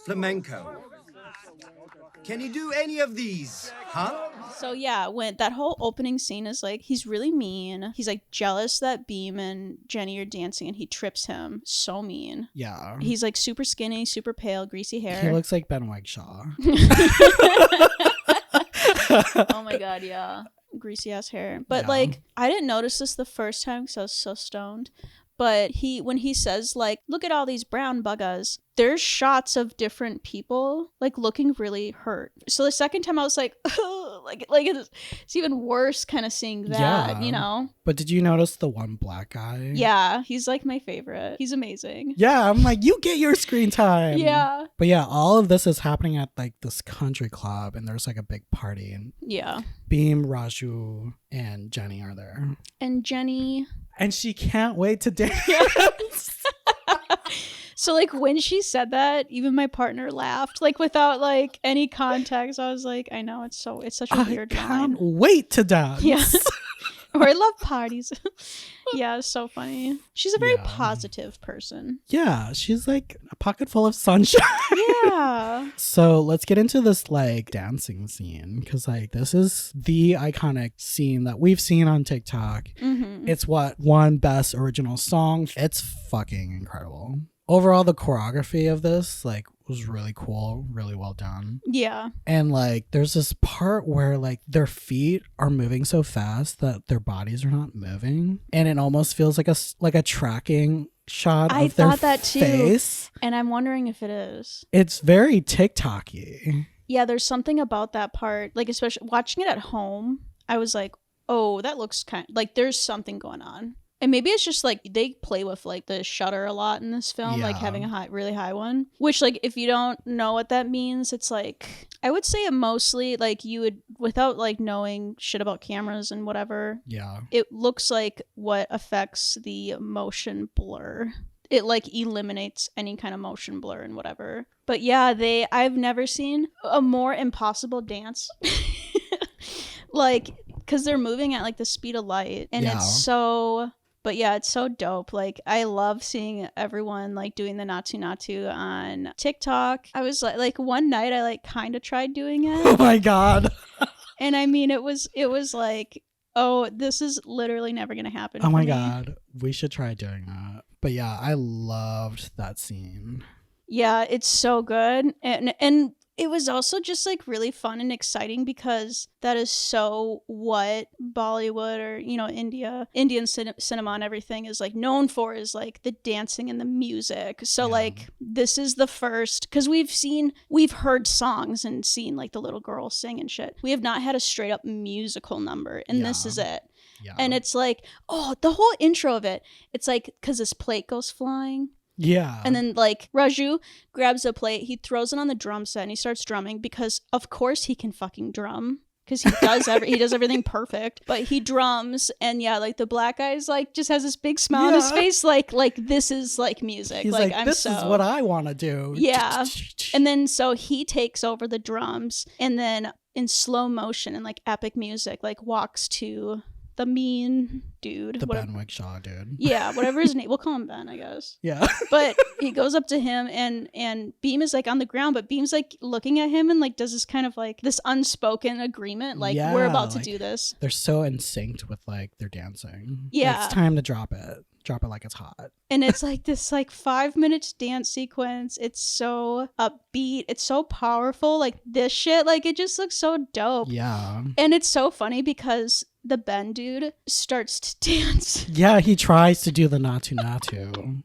Flamenco. Can you do any of these, huh? So yeah, when that whole opening scene is like, he's really mean. He's like jealous that Bheem and Jenny are dancing and he trips him. So mean. Yeah. He's like super skinny, super pale, greasy hair. He looks like Ben Wagshaw. Oh my god, yeah. Greasy ass hair. But Yeah. like, I didn't notice this the first time because I was so stoned. But when he says like, look at all these brown buggas, there's shots of different people like looking really hurt. So the second time I was like, oh, like it's even worse kind of seeing that, Yeah. you know? But did you notice the one black guy? Yeah, he's like my favorite. He's amazing. Yeah, I'm like, you get your screen time. Yeah. But yeah, all of this is happening at like this country club, and there's like a big party, and Yeah. Bheem, Raju, and Jenny are there. And Jenny. And she can't wait to dance. So like when she said that, even my partner laughed, like without like any context. I was like, I know, it's such a weird I can't line. wait to dance. Yeah. Or I love parties. Yeah, it's so funny. She's a very Yeah. positive person. Yeah, she's like a pocket full of sunshine. Yeah. So let's get into this like dancing scene, because like this is the iconic scene that we've seen on TikTok. Mm-hmm. It's what won Best Original Song. It's fucking incredible. Overall, the choreography of this like was really cool, really well done. Yeah. And like there's this part where like their feet are moving so fast that their bodies are not moving, and it almost feels like a tracking shot I of their thought that too. face. And I'm wondering if it is. It's very TikTok-y. Yeah, there's something about that part. Like, especially watching it at home, I was like, oh, that looks kind of like there's something going on. And maybe it's just like they play with like the shutter a lot in this film, like having a really high one. Which, like, if you don't know what that means, it's like I would say it mostly like you would without like knowing shit about cameras and whatever. Yeah. It looks like what affects the motion blur. It like eliminates any kind of motion blur and whatever. But yeah, I've never seen a more impossible dance. Like, because they're moving at like the speed of light, and it's so. But yeah, it's so dope. Like, I love seeing everyone like doing the Naatu Naatu on TikTok. I was like one night I like kind of tried doing it. Oh my God. And I mean, it was like, oh, this is literally never gonna happen. Oh for my me. God. We should try doing that. But yeah, I loved that scene. Yeah, it's so good. And it was also just like really fun and exciting because that is so what Bollywood or, you know, Indian cinema and everything is like known for, is like the dancing and the music. So like this is the first, because we've heard songs and seen like the little girls sing and shit. We have not had a straight up musical number, and this is it. Yeah. And it's like, oh, the whole intro of it, it's like because this plate goes flying. Yeah. And then like Raju grabs a plate, he throws it on the drum set and he starts drumming because of course he can fucking drum because he does he does everything perfect. But he drums, and yeah, like the black guy's like just has this big smile on his face, like this is like music. He's like this is what I want to do. Yeah. And then so he takes over the drums, and then in slow motion and like epic music, like walks to the mean dude. The Ben Wigshaw dude. Yeah, whatever his name. We'll call him Ben, I guess. Yeah. But he goes up to him, and Bheem is like on the ground, but Bheem's like looking at him and like does this kind of like this unspoken agreement, like we're about to do this. They're so in sync with like their dancing. Yeah. Like, it's time to drop it. Drop it like it's hot. And it's like this like 5 minutes dance sequence. It's so upbeat. It's so powerful. Like this shit, like it just looks so dope. Yeah. And it's so funny because the Ben dude starts to dance. Yeah, he tries to do the Naatu Naatu.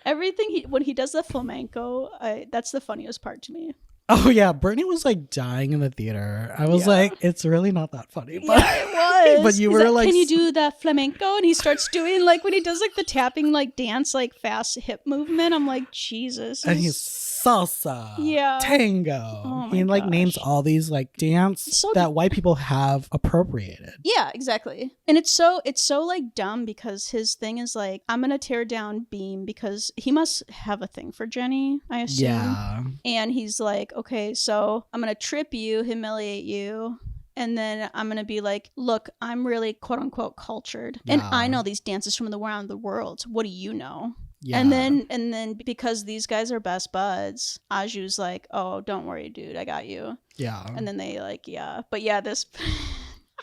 Everything when he does the flamenco, that's the funniest part to me. Oh yeah, Brittany was like dying in the theater. I was like, it's really not that funny. But, yeah, it was. But you were like, can you do that flamenco? And he starts doing like when he does like the tapping like dance like fast hip movement. I'm like, Jesus. And he's salsa, yeah, tango. Oh he like names all these like dance that white people have appropriated. Yeah, exactly. And it's so like dumb because his thing is like, I'm gonna tear down Bheem because he must have a thing for Jenny, I assume. Yeah. And he's like, okay, so I'm gonna trip you, humiliate you, and then I'm gonna be like, look, I'm really quote unquote cultured, and I know these dances from around the world. What do you know? Yeah. And then because these guys are best buds, Aju's like, oh, don't worry, dude, I got you. Yeah. And then they like, yeah, but yeah, this.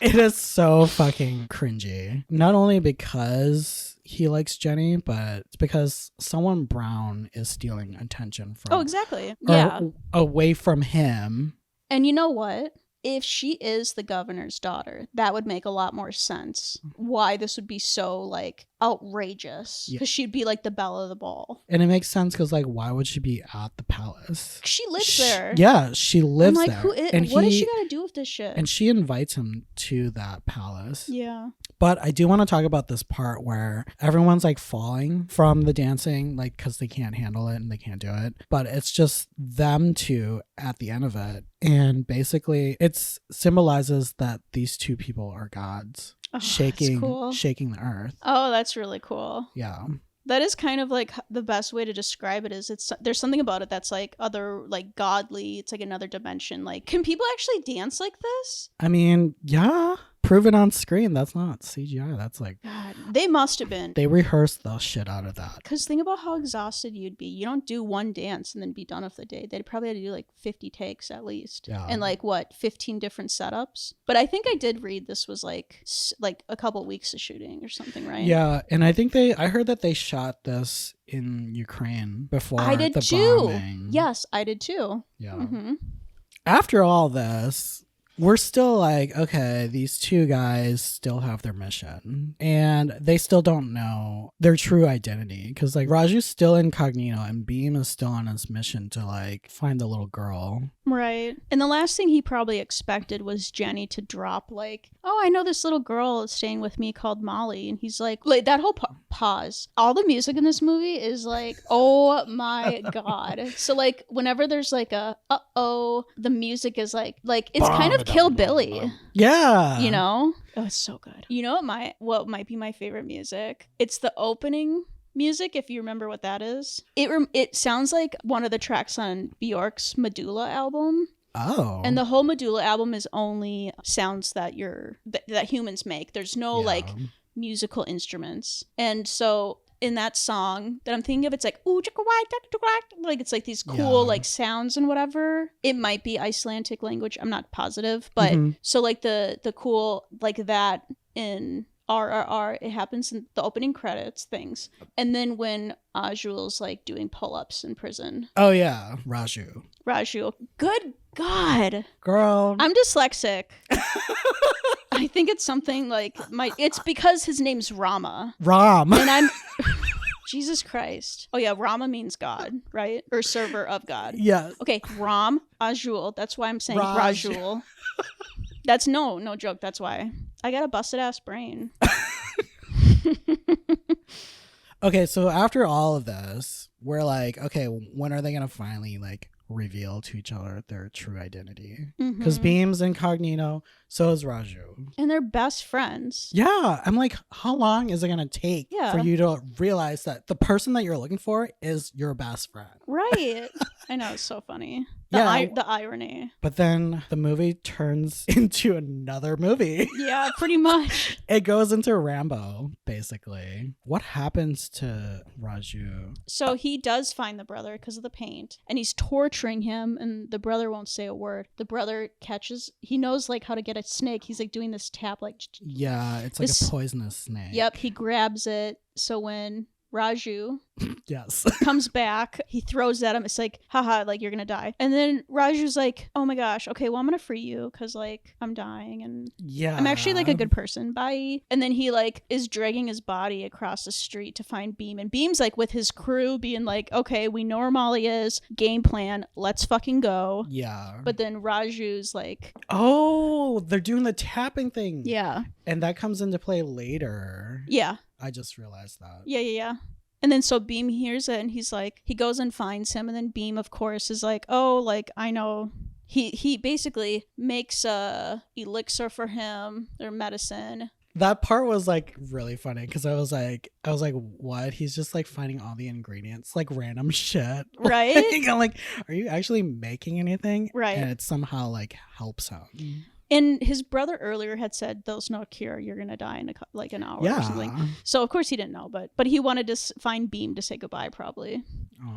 It is so fucking cringy. Not only because he likes Jenny, but it's because someone brown is stealing attention from. Oh, exactly. Yeah. Away from him. And you know what? If she is the governor's daughter, that would make a lot more sense. Why this would be so like outrageous? Because she'd be like the belle of the ball. And it makes sense because like, why would she be at the palace? She lives there. Yeah, she lives I'm like, there. What does she got to do with this shit? And she invites him to that palace. Yeah. But I do want to talk about this part where everyone's like falling from the dancing, like because they can't handle it and they can't do it. But it's just them two at the end of it. And basically it symbolizes that these two people are gods. Oh, shaking the earth. Oh, that's really cool. Yeah. That is kind of like the best way to describe it is there's something about it that's like other like godly. It's like another dimension. Like, can people actually dance like this? I mean, yeah. Prove it on screen. That's not CGI. That's like... God, they must have been. They rehearsed the shit out of that. Because think about how exhausted you'd be. You don't do one dance and then be done with the day. They'd probably have to do like 50 takes at least. Yeah. And like, 15 different setups? But I think I did read this was like a couple weeks of shooting or something, right? Yeah. And I think I heard that they shot this in Ukraine before I did the too. bombing. Yes, I did too. Yeah. Mm-hmm. After all this... we're still like, okay, these two guys still have their mission and they still don't know their true identity because like Raju's still incognito and Bheem is still on his mission to like find the little girl. Right. And the last thing he probably expected was Jenny to drop like, oh, I know this little girl is staying with me called Molly. And he's like that whole pause. All the music in this movie is like, oh my God. So like whenever there's like a, uh-oh, the music is like it's kind of Kill Billy. Yeah. You know? Oh, it's so good. You know what might be my favorite music? It's the opening music, if you remember what that is. It sounds like one of the tracks on Bjork's Medulla album. Oh. And the whole Medulla album is only sounds that that humans make. There's no like musical instruments. And so in that song that I'm thinking of, it's like ooh, like it's like these cool like sounds and whatever. It might be Icelandic language, I'm not positive, but so like the cool like that in RRR, it happens in the opening credits things. And then when Ajul's like doing pull-ups in prison. Oh yeah, Raju. Good God. Girl. I'm dyslexic. I think it's something like it's because his name's Rama. And I'm Jesus Christ. Oh yeah, Rama means God, right? Or server of God. Yeah. Okay, Ram, Ajul. That's why I'm saying Rajul. That's no joke. That's why. I got a busted ass brain. Okay, so after all of this, we're like, okay, when are they going to finally like reveal to each other their true identity? Because Bheem's incognito, so is Raju. And they're best friends. Yeah. I'm like, how long is it going to take for you to realize that the person that you're looking for is your best friend? Right. I know, it's so funny. The irony. But then the movie turns into another movie. Yeah, pretty much. It goes into Rambo, basically. What happens to Raju? So he does find the brother because of the paint, and he's torturing him, and the brother won't say a word. The brother he knows like how to get a snake. He's like doing this tap, like yeah, it's like a poisonous snake. Yep, he grabs it. So when Raju yes comes back, he throws at him. It's like, haha, like you're gonna die. And then Raju's like, oh my gosh, okay, well I'm gonna free you because like I'm dying and I'm actually like a good person, bye. And then he like is dragging his body across the street to find Bheem, and Bheem's like with his crew being like, okay, we know where Molly is, game plan, let's fucking go. Yeah. But then Raju's like, oh, they're doing the tapping thing. Yeah. And that comes into play later. Yeah. I just realized that. Yeah. And then so Bheem hears it and he's like, he goes and finds him, and then Bheem of course is like, oh, like I know. He basically makes a elixir for him, their medicine. That part was like really funny because I was like, what? He's just like finding all the ingredients, like random shit. Right? Like, I'm like, are you actually making anything? Right. And it somehow like helps him. And his brother earlier had said, there's no cure, you're gonna die in an hour or something. So of course he didn't know, but he wanted to find Bheem to say goodbye probably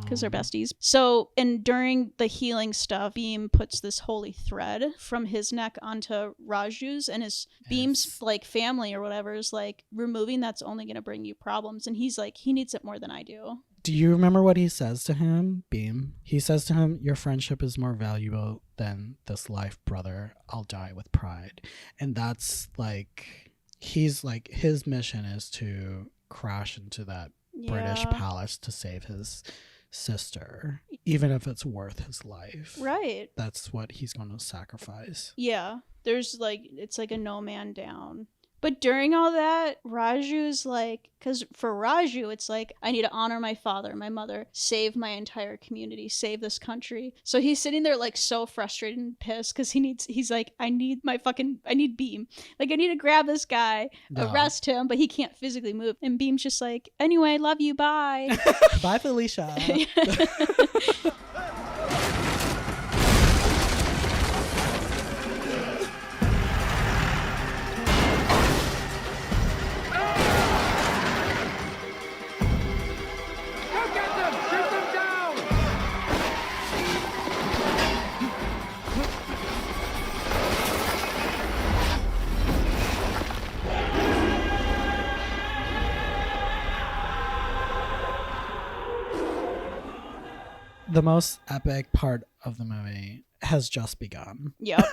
because they're besties. So, and during the healing stuff, Bheem puts this holy thread from his neck onto Raju's, and Bheem's like family or whatever is like, removing that's only gonna bring you problems. And he's like, he needs it more than I do. Do you remember what he says to him, Bheem? He says to him, your friendship is more valuable than this life, brother. I'll die with pride. And that's like, he's like, his mission is to crash into that British palace to save his sister, even if it's worth his life. Right. That's what he's going to sacrifice. Yeah. There's like, it's like a no man down. But during all that, Raju's like, because for Raju, it's like, I need to honor my father, my mother, save my entire community, save this country. So he's sitting there like so frustrated and pissed because he's like, I need Bheem. Like, I need to grab this guy, arrest him, but he can't physically move. And Bheem's just like, anyway, love you, bye. Bye, Felicia. The most epic part of the movie has just begun. Yep.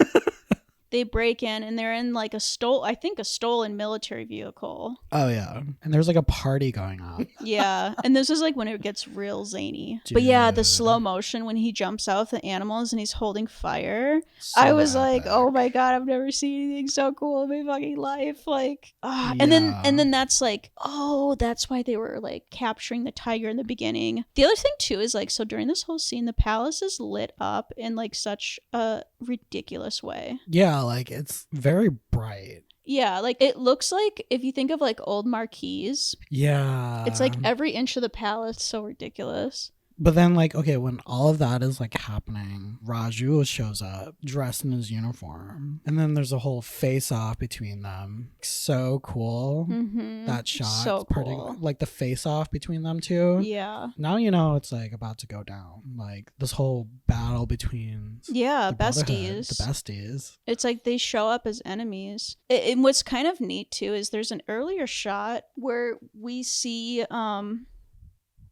They break in and they're in like a stolen military vehicle. Oh yeah, and there's like a party going on. Yeah, and this is like when it gets real zany. But yeah, the slow motion when he jumps out with the animals and he's holding fire. So I was epic. like, oh my god, I've never seen anything so cool in my fucking life. Like, and then that's like, oh, that's why they were like capturing the tiger in the beginning. The other thing too is like, so during this whole scene, the palace is lit up in like such a ridiculous way. Yeah, like it's very bright. Yeah, like it looks like if you think of like old marquees, Yeah, it's like every inch of the palace so ridiculous. But then, like, okay, when all of that is like happening, Raju shows up dressed in his uniform, and then there's a whole face-off between them. So cool. That shot, So cool. like the face-off between them two. Yeah. Now you know it's like about to go down. Like this whole battle between the besties. the besties. It's like they show up as enemies. And what's kind of neat too is there's an earlier shot where we see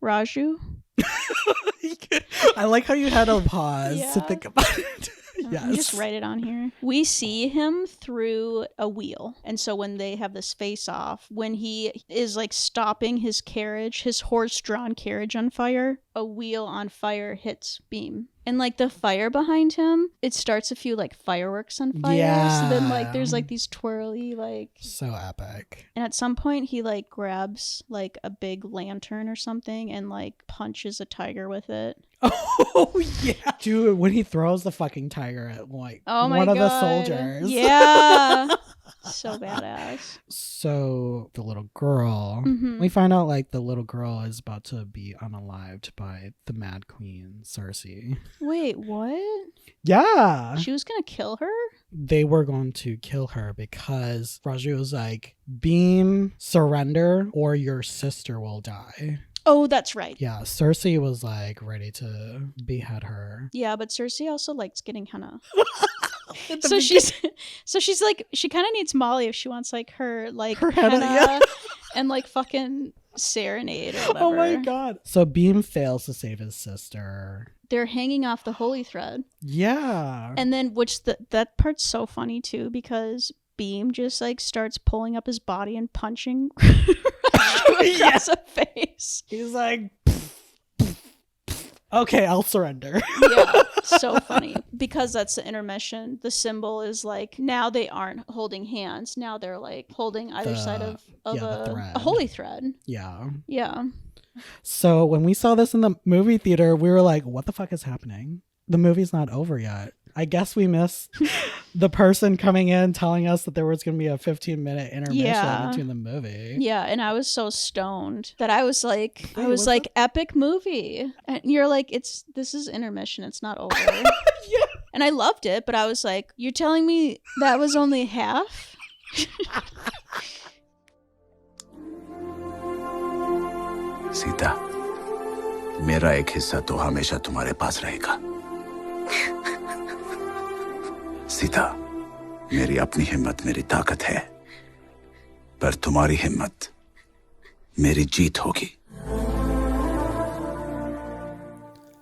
Raju. I like how you had a pause to Yeah. think about it. Yes. Just write it on here. We see him through a wheel. And so when they have this face off, when he is like stopping his carriage, his horse-drawn carriage on fire, a wheel on fire hits Bheem. And like the fire behind him, it starts a few like fireworks on fire. Yeah. So then like there's like these twirly like... So epic. And at some point he like grabs like a big lantern or something and like punches a tiger with it. Oh yeah, dude! When he throws the fucking tiger at like one of the soldiers, yeah, so badass. So the little girl, we find out like the little girl is about to be unalived by the Mad Queen Cersei. Wait, what? Yeah, She was gonna kill her? they were going to kill her because Raju was like, "Bheem, surrender, or your sister will die." Oh, that's right. Yeah, Cersei was like ready to behead her. Yeah, but Cersei also likes getting Hannah. so she's like, she kind of needs Molly if she wants like her Hannah yeah. and like fucking serenade or whatever. Oh my god. So Bheem fails to save his sister. They're hanging off the holy thread. Yeah. And then that part's so funny too because Bheem just like starts pulling up his body and punching across a face. He's like, okay, I'll surrender. Yeah, so funny because that's the intermission. The symbol is like now they aren't holding hands. Now they're like holding either side of a holy thread. Yeah. Yeah. So when we saw this in the movie theater, we were like, what the fuck is happening? The movie's not over yet. I guess we missed the person coming in telling us that there was going to be a 15-minute intermission between the movie. Yeah, and I was so stoned that I was like, epic movie. And you're like, this is intermission. It's not over. Yeah. And I loved it, but I was like, you're telling me that was only half? Sita, मेरा एक हिस्सा तो हमेशा तुम्हारे पास रहेगा। सीता, मेरी अपनी हिम्मत मेरी ताकत है, पर तुम्हारी हिम्मत मेरी जीत होगी।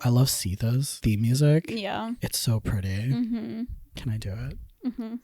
I love Sita's theme music. Yeah. It's so pretty. Mm-hmm. Can I do it? Mm-hmm.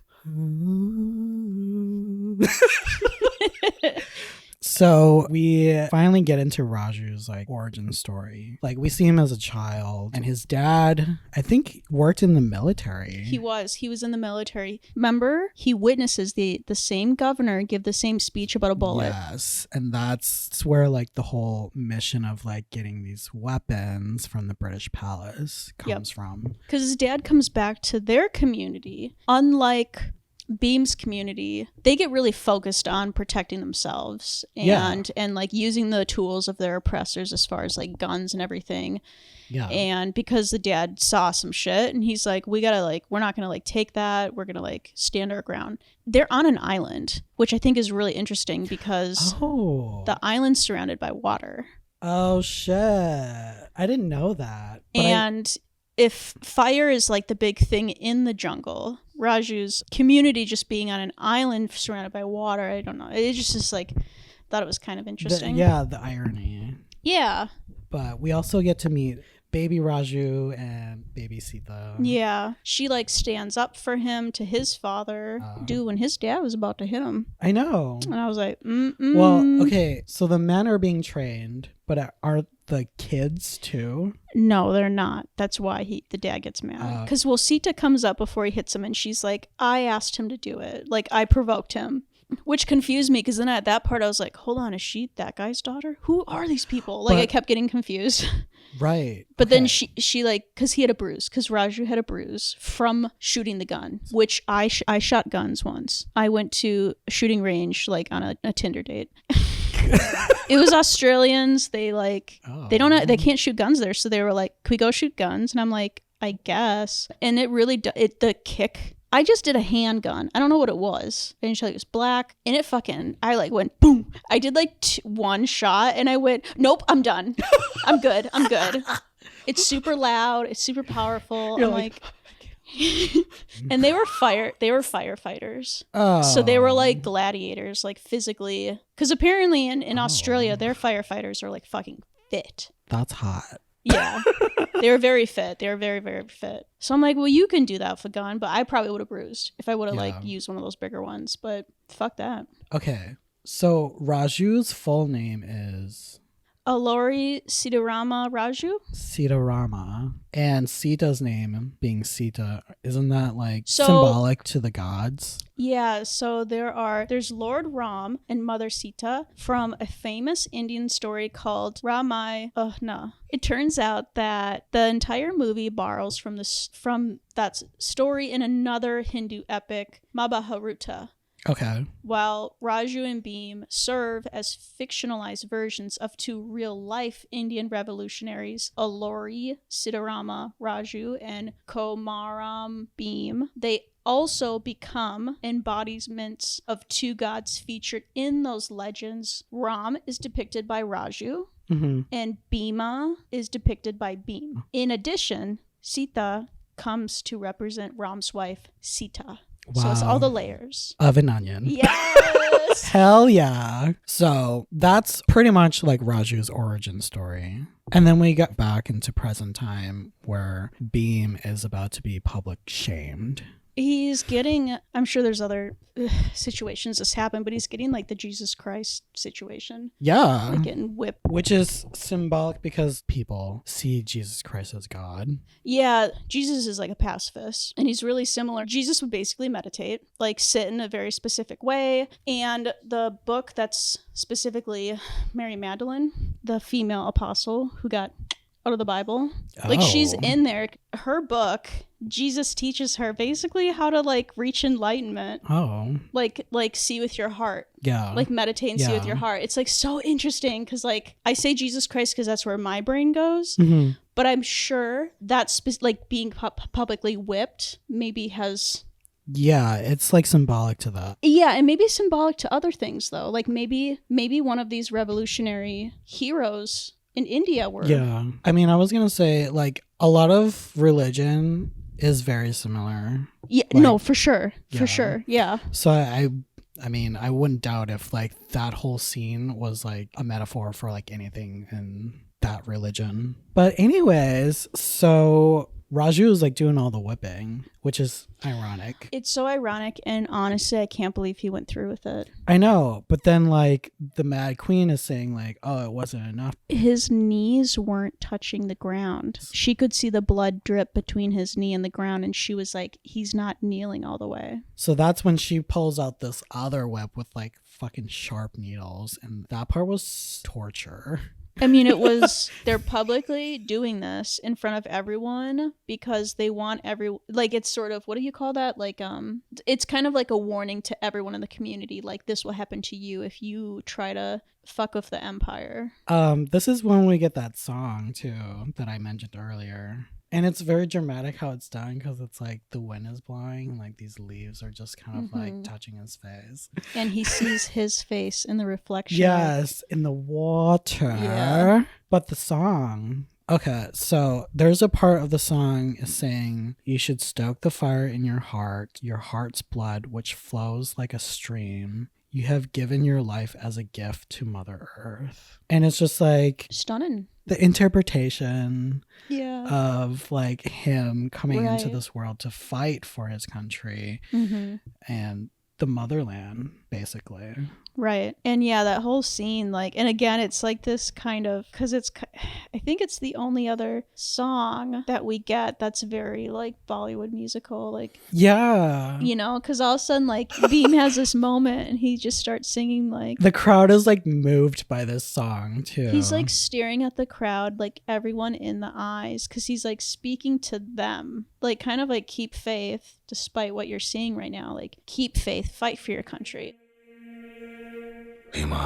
So we finally get into Raju's like origin story. Like we see him as a child and his dad, I think, worked in the military. He was in the military. Remember, he witnesses the same governor give the same speech about a bullet. Yes. And that's where like the whole mission of like getting these weapons from the British palace comes from. Because his dad comes back to their community. Unlike Bheem's community, they get really focused on protecting themselves and like using the tools of their oppressors as far as like guns and everything. Yeah. And because the dad saw some shit and he's like, we're not gonna like take that, we're gonna like stand our ground. They're on an island, which I think is really interesting because the island's surrounded by water. Oh shit, I didn't know that. And if fire is like the big thing in the jungle, Raju's community just being on an island surrounded by water, I don't know. It just like, thought it was kind of interesting. The irony. Yeah. But we also get to meet baby Raju and baby Sita. Yeah. She like stands up for him to his father, dude, when his dad was about to hit him. I know. And I was like, Well, okay, so the men are being trained, but are the kids too? No, they're not. That's why the dad gets mad. Because, well, Sita comes up before he hits him and she's like, I asked him to do it. Like, I provoked him. Which confused me because then at that part I was like, hold on, is she that guy's daughter? Who are these people? Like, I kept getting confused. Right. But then she like, because he had a bruise, because Raju had a bruise from shooting the gun, which I shot guns once. I went to a shooting range like on a Tinder date. It was Australians. They like, they can't shoot guns there. So they were like, can we go shoot guns? And I'm like, I guess. And it really, the kick. I just did a handgun. I don't know what it was. I didn't show you. It was black. And I like went boom. I did like one shot and I went, nope, I'm done. I'm good. I'm good. It's super loud. It's super powerful. I'm like and they were firefighters. Oh. So they were like gladiators, like physically. Because apparently in Australia, their firefighters are like fucking fit. That's hot. Yeah. They were very fit. They were very, very fit. So I'm like, well, you can do that with a gun, but I probably would have bruised if I would have like used one of those bigger ones. But fuck that. Okay. So Raju's full name is Alluri Sitarama Raju. Sitarama. And Sita's name being Sita, isn't that like symbolic to the gods? Yeah, so there's Lord Ram and Mother Sita from a famous Indian story called Ramayana. It turns out that the entire movie borrows from that story in another Hindu epic, Mahabharata. Okay. While Raju and Bheem serve as fictionalized versions of two real-life Indian revolutionaries, Alluri Sitarama Raju and Komaram Bheem, they also become embodiments of two gods featured in those legends. Ram is depicted by Raju, and Bhima is depicted by Bheem. In addition, Sita comes to represent Ram's wife, Sita. Wow. So it's all the layers of an onion. Yes. Hell yeah. So that's pretty much like Raju's origin story. And then we get back into present time where Bheem is about to be public shamed. He's getting, I'm sure there's other situations this happen, but he's getting like the Jesus Christ situation. Yeah. Like getting whipped. Which is symbolic because people see Jesus Christ as God. Yeah, Jesus is like a pacifist and he's really similar. Jesus would basically meditate, like sit in a very specific way. And the book that's specifically Mary Magdalene, the female apostle who got out of the Bible, like she's in there. Her book, Jesus teaches her basically how to like reach enlightenment. Like see with your heart. Yeah. Like meditate and see with your heart. It's like so interesting because like I say Jesus Christ because that's where my brain goes. But I'm sure that's like being publicly whipped maybe has. Yeah, it's like symbolic to that. Yeah, and maybe symbolic to other things though. Like maybe one of these revolutionary heroes in India were. Yeah. I mean, I was going to say, like, a lot of religion is very similar. Yeah, like, no, for sure. For sure. Yeah. So I mean, I wouldn't doubt if, like, that whole scene was, like, a metaphor for, like, anything in that religion. But anyways, so Raju is like doing all the whipping, which is ironic. It's so ironic, and honestly, I can't believe he went through with it. I know, but then like the Mad Queen is saying like, oh, it wasn't enough. His knees weren't touching the ground. She could see the blood drip between his knee and the ground, and she was like, he's not kneeling all the way. So that's when she pulls out this other whip with like fucking sharp needles, and that part was torture. I mean, they're publicly doing this in front of everyone because they want like, it's sort of, what do you call that? Like, it's kind of like a warning to everyone in the community, like, this will happen to you if you try to fuck with the empire. This is when we get that song, too, that I mentioned earlier. And it's very dramatic how it's done because it's like the wind is blowing and like these leaves are just kind of like touching his face. And he sees his face in the reflection. Yes, in the water. Yeah. But the song. Okay, so there's a part of the song is saying, you should stoke the fire in your heart's blood, which flows like a stream. you have given your life as a gift to Mother Earth. And it's just like Stunning. the interpretation Yeah. of like him coming into Right. this world to fight for his country Mm-hmm. and the motherland, basically. Right. And yeah, that whole scene, like, and again, it's like this kind of, because I think it's the only other song that we get that's very like Bollywood musical, like, Yeah. you know, because all of a sudden, like, Bheem has this moment and he just starts singing, like, The crowd is like moved by this song too. he's like staring at the crowd, like everyone in the eyes, because he's like speaking to them, like, kind of like, keep faith despite what you're seeing right now, like, keep faith, fight for your country. Bhima,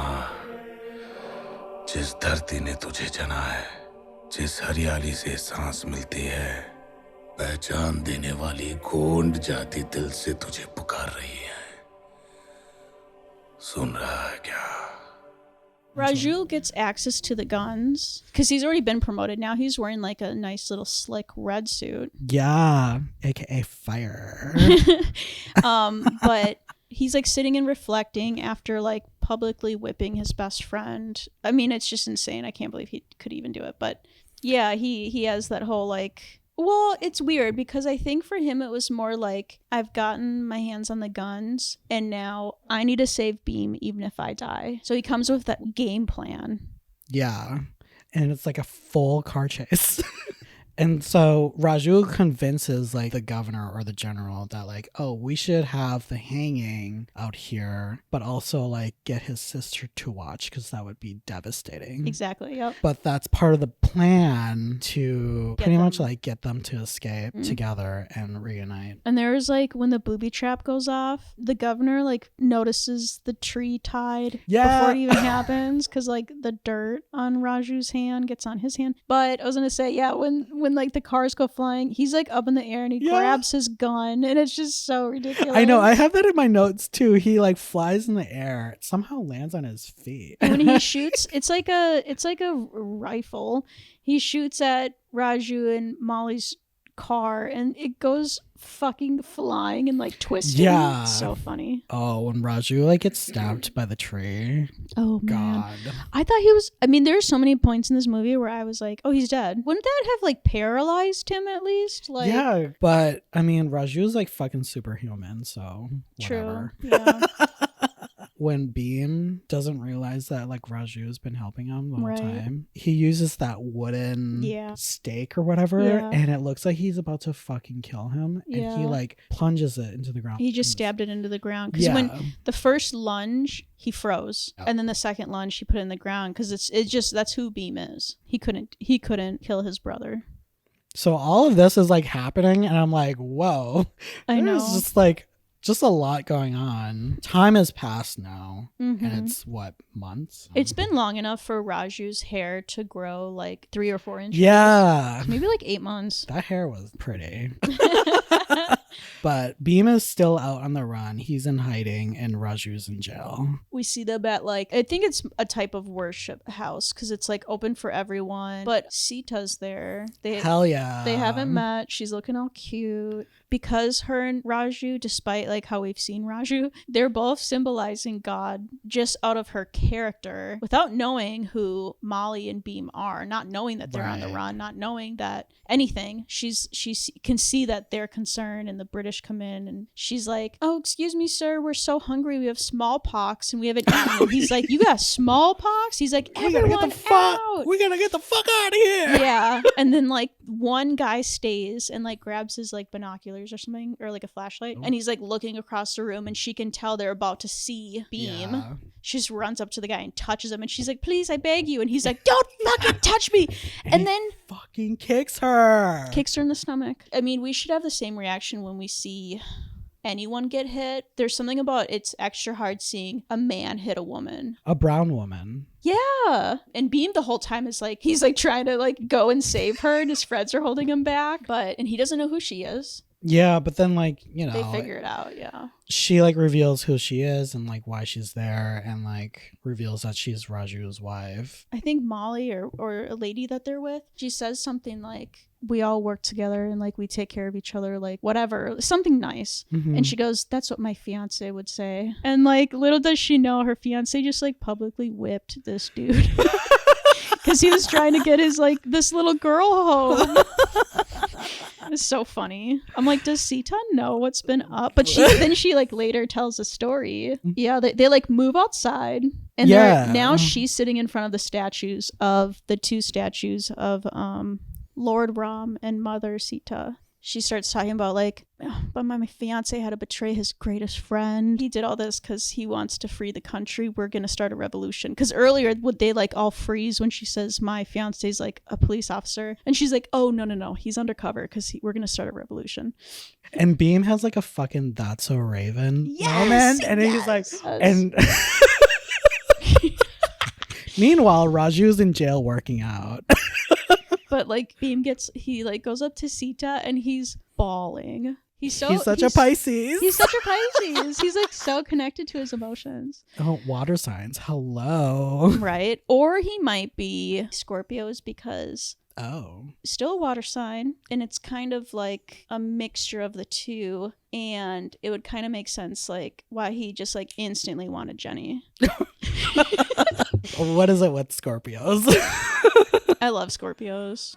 जिस धरती ने तुझे जना है, जिस हरियाली से सांस मिलती है, पहचान देने वाली गोंड जाति दिल से तुझे पुकार रही है. सुन रहा है क्या? Raju gets access to the guns because he's already been promoted. Now he's wearing like a nice little slick red suit. Yeah, aka fire. But he's like sitting and reflecting after like publicly whipping his best friend. I mean, it's just insane. I can't believe he could even do it. But yeah, he has that whole like, well, it's weird because I think for him it was more like, I've gotten my hands on the guns and now I need to save Bheem even if I die. So he comes with that game plan. Yeah, and it's like a full car chase. And so Raju convinces like the governor or the general that like, oh, we should have the hanging out here, but also like get his sister to watch because that would be devastating. Exactly. Yep. But that's part of the plan to Get pretty much them. like get them to escape together and reunite. And there's like when the booby trap goes off, the governor like notices the tree tied before it even happens because like the dirt on Raju's hand gets on his hand. But I was gonna say, yeah, when like the cars go flying, he's like up in the air and he grabs his gun, and it's just so ridiculous. I know. I have that in my notes too. He like flies in the air, it somehow lands on his feet. And when he shoots, it's like a rifle. He shoots at Raju and Molly's car and it goes fucking flying and like twisting. Yeah. It's so funny. Oh, when Raju like gets stabbed by the tree. Oh man. God. I thought he was, I mean, there's so many points in this movie where I was like, oh, he's dead. Wouldn't that have like paralyzed him at least? Like, Yeah, but I mean, Raju's like fucking superhuman, so true. whatever. Yeah. When Bheem doesn't realize that like Raju's been helping him the whole Right. time, he uses that wooden Yeah. stake or whatever, Yeah. and it looks like he's about to fucking kill him, and he Yeah. like plunges it into the ground. He just stabbed it into the ground. Because Yeah. when the first lunge, he froze. And then the second lunge, he put it in the ground because it's just, that's who Bheem is. He couldn't kill his brother. So all of this is like happening, and I'm like, whoa. I know. There's just a lot going on. Time has passed now, Mhm. and it's what, months? It's been long enough for Raju's hair to grow like 3 or 4 inches. Yeah. Maybe like 8 months. That hair was pretty. But Bheem is still out on the run. He's in hiding, and Raju's in jail. We see them at like, I think it's a type of worship house because it's like open for everyone. But Sita's there. Hell yeah. They haven't met. She's looking all cute. Because her and Raju, despite like how we've seen Raju, they're both symbolizing God just out of her character without knowing who Molly and Bheem are, not knowing that they're on the Right. run, not knowing that anything. She can see that they're concerned and the British come in and she's like, oh, excuse me, sir, we're so hungry. We have smallpox and we haven't eaten. And he's like, you got smallpox? He's like, everyone out. We're gonna get the fuck out of here. Yeah. And then like one guy stays and like grabs his like binoculars or something or like a flashlight and he's like looking across the room and she can tell they're about to see Bheem. Yeah. She just runs up to the guy and touches him and she's like, please, I beg you. And he's like, don't fucking touch me. And then Fucking kicks her. kicks her in the stomach. I mean, we should have the same reaction when we see anyone get hit. There's something about it's extra hard seeing a man hit a woman. A brown woman. Yeah. And Bheem the whole time is like, he's like trying to like go and save her and his friends are holding him back. And he doesn't know who she is. Yeah, but then like, They figure it out, yeah. She like reveals who she is and like why she's there, and like reveals that she's Raju's wife. I think Molly or a lady that they're with, she says something like, we all work together and like we take care of each other, like whatever, something nice. And she goes, that's what my fiance would say. And like little does she know, her fiance just like publicly whipped this dude because he was trying to get his like this little girl home. It's so funny. I'm like, does Sita know what's been up? But she like later tells a story. Yeah, they like move outside, and now she's sitting in front of the two statues of Lord Ram and Mother Sita. She starts talking about like, oh, but my fiance had to betray his greatest friend. He did all this because he wants to free the country. We're going to start a revolution. Because earlier, would they like all freeze when she says my fiance's like a police officer? And she's like, oh, no. He's undercover because we're going to start a revolution. And Bheem has like a fucking That's So Raven moment. And he's like, and meanwhile, Raju's in jail working out. But like Bheem he like goes up to Sita and he's bawling. He's such a Pisces. He's such a Pisces. He's like so connected to his emotions. Oh, water signs. Hello. Right. Or he might be Scorpios because still a water sign, and it's kind of like a mixture of the two, and it would kind of make sense like why he just like instantly wanted Jenny. What is it with Scorpios? I love Scorpios.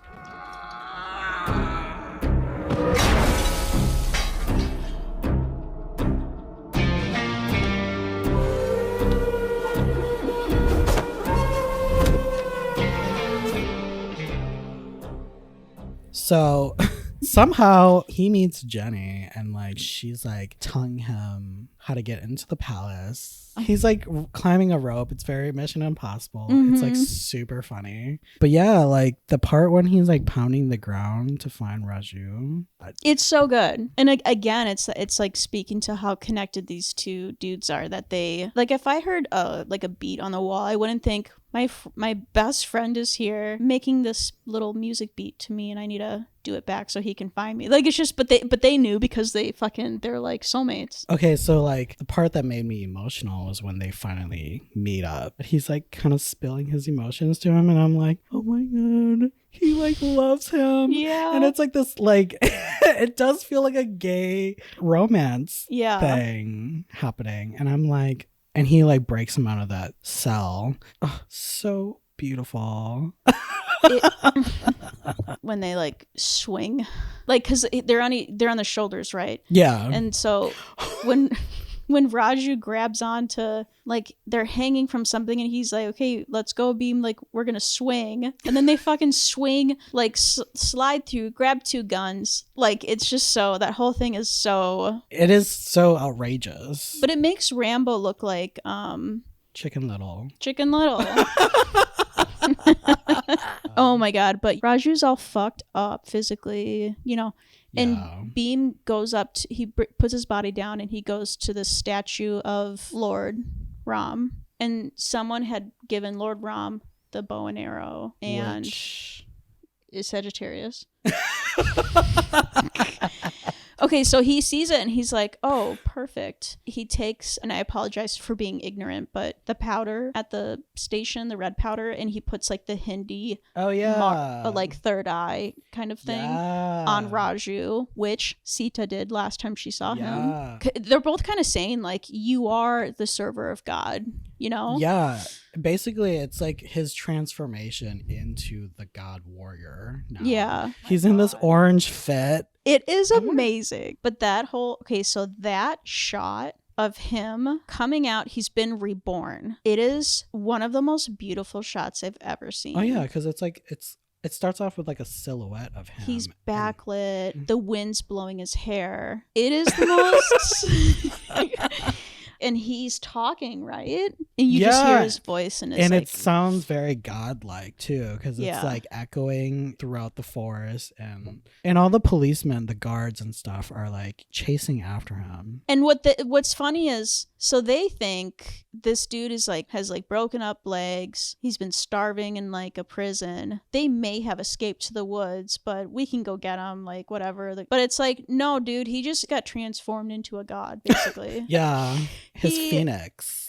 So somehow he meets Jenny, and like she's like telling him how to get into the palace. He's like climbing a rope. It's very Mission Impossible. It's like super funny. But yeah, like the part when he's like pounding the ground to find Raju. It's so good. And again, it's like speaking to how connected these two dudes are, that they like, if I heard like a beat on the wall, I wouldn't think my best friend is here making this little music beat to me and I need to do it back so he can find me. Like, it's just, but they knew because they're like soulmates. Okay, so like the part that made me emotional was when they finally meet up. He's like kind of spilling his emotions to him, and I'm like, oh my god, he like loves him. Yeah. And it's like this like it does feel like a gay romance thing happening. And I'm like, and he like breaks him out of that cell. Oh, so beautiful. When they like swing, like, because they're on the shoulders, right? Yeah. And so when Raju grabs onto, like, they're hanging from something and he's like, okay, let's go, Bheem, like, we're gonna swing. And then they fucking swing, like, slide through, grab two guns. Like, it's just so, that whole thing is so... It is so outrageous. But it makes Rambo look like, Chicken Little. Oh my god, but Raju's all fucked up physically, you know. And Bheem goes up to, he puts his body down and he goes to the statue of Lord Ram, and someone had given Lord Ram the bow and arrow, and is Sagittarius. Okay, so he sees it and he's like, oh, perfect. He takes, and I apologize for being ignorant, but the powder at the station, the red powder, and he puts like the Hindi like third eye kind of thing on Raju, which Sita did last time she saw him. They're both kind of saying like, you are the server of God, you know? Yeah. Basically, it's like his transformation into the god warrior now. Yeah. He's in this orange fit. It is amazing. But so that shot of him coming out, he's been reborn. It is one of the most beautiful shots I've ever seen. Oh yeah, because it's like it starts off with like a silhouette of him. He's backlit. The wind's blowing his hair. It is the most... and he's talking, right? And you just hear his voice, and it sounds very godlike too, because it's like echoing throughout the forest, and all the policemen, the guards and stuff, are like chasing after him. And what's funny is, so they think this dude is like has like broken up legs. He's been starving in like a prison. They may have escaped to the woods, but we can go get him, like whatever. But it's like, no, dude, he just got transformed into a god, basically. Yeah, his phoenix.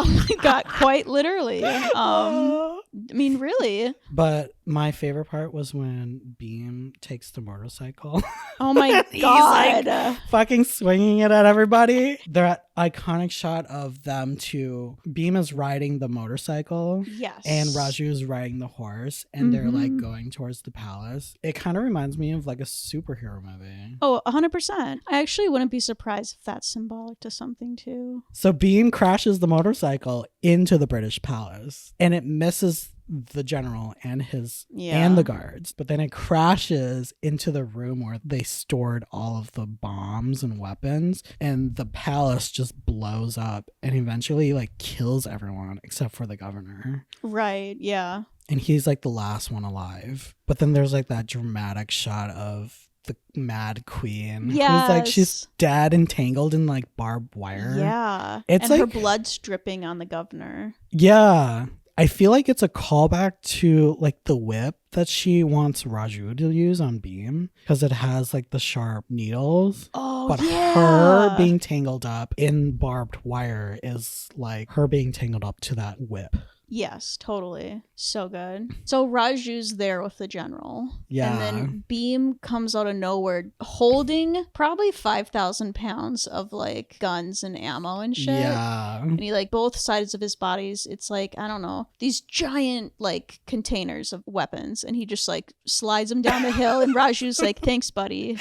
Oh my god, quite literally. I mean, really. But my favorite part was when Bheem takes the motorcycle. Oh my He's god. like fucking swinging it at everybody. That iconic shot of them two. Bheem is riding the motorcycle. Yes. And Raju is riding the horse. And they're like going towards the palace. It kind of reminds me of like a superhero movie. Oh, 100%. I actually wouldn't be surprised if that's symbolic to something too. So Bheem crashes the motorcycle into the British palace. And it misses the general and and the guards, but then it crashes into the room where they stored all of the bombs and weapons, and the palace just blows up and eventually like kills everyone except for the governor. Right, yeah. And he's like the last one alive. But then there's like that dramatic shot of the mad queen who's like, she's dead, entangled in like barbed wire. Yeah. It's and like her blood's dripping on the governor. Yeah. I feel like it's a callback to like the whip that she wants Raju to use on Bheem, because it has like the sharp needles. Oh, but yeah. her being tangled up in barbed wire is like her being tangled up to that whip. Yes, totally. So good. So Raju's there with the general. Yeah. And then Bheem comes out of nowhere holding probably 5,000 pounds of like guns and ammo and shit. Yeah. And he like both sides of his bodies, it's like, I don't know, these giant like containers of weapons. And he just like slides them down the hill and Raju's like, thanks, buddy.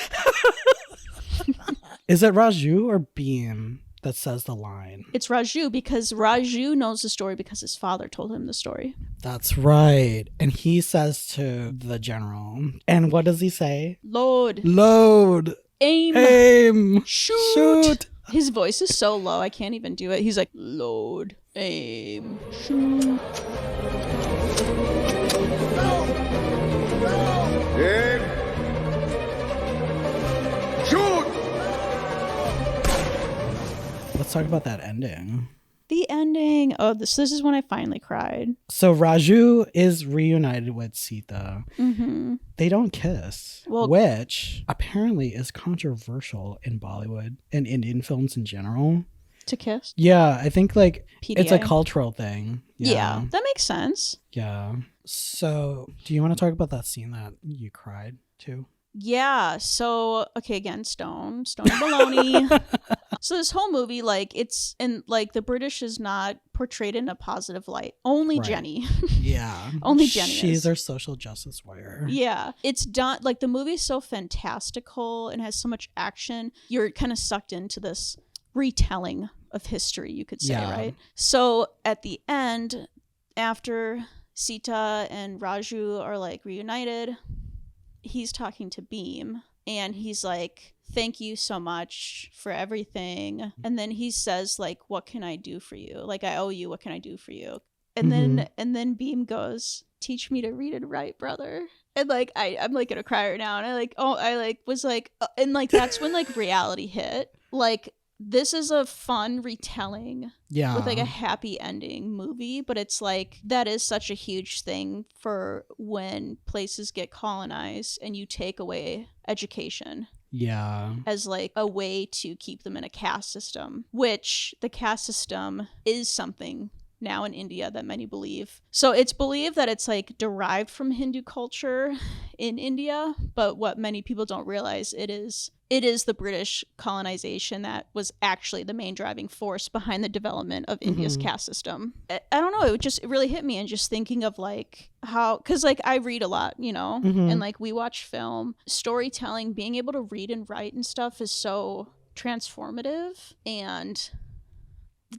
Is it Raju or Bheem that says the line? It's Raju, because Raju knows the story because his father told him the story. That's right. And he says to the general, and what does he say? Load. Aim. Shoot. His voice is so low, I can't even do it. He's like, load, aim, shoot. Aim. Shoot. Let's talk about that ending. The ending. Oh, this is when I finally cried. So Raju is reunited with Sita. Mm-hmm. They don't kiss, Well, which apparently is controversial in Bollywood and Indian films in general. To kiss? Yeah, I think like PDA. it's a cultural thing. Yeah, that makes sense. Yeah. So do you want to talk about that scene that you cried to? Yeah, so, okay, again, Stony baloney. So this whole movie, like, it's, and like, the British is not portrayed in a positive light. Only Right. Jenny. Yeah. Only Jenny She's is. their social justice warrior. Yeah, it's done, like, the movie's so fantastical and has so much action. You're kind of sucked into this retelling of history, you could say, Yeah. right? So at the end, after Sita and Raju are, like, reunited, he's talking to Bheem and he's like, thank you so much for everything. And then he says, like, what can I do for you? Like, I owe you. What can I do for you? And then Bheem goes, teach me to read and write, brother. And like, I'm like gonna cry right now. And I was like, and like, that's when like reality hit. Like, this is a fun retelling with like a happy ending movie, but it's like that is such a huge thing for when places get colonized and you take away education. Yeah. As like a way to keep them in a caste system, which the caste system is something now in India that many believe. So it's believed that it's like derived from Hindu culture in India, but what many people don't realize, it is the British colonization that was actually the main driving force behind the development of India's caste system. I don't know, it really hit me, and just thinking of like how, because like I read a lot, you know, and like we watch film, storytelling, being able to read and write and stuff is so transformative, and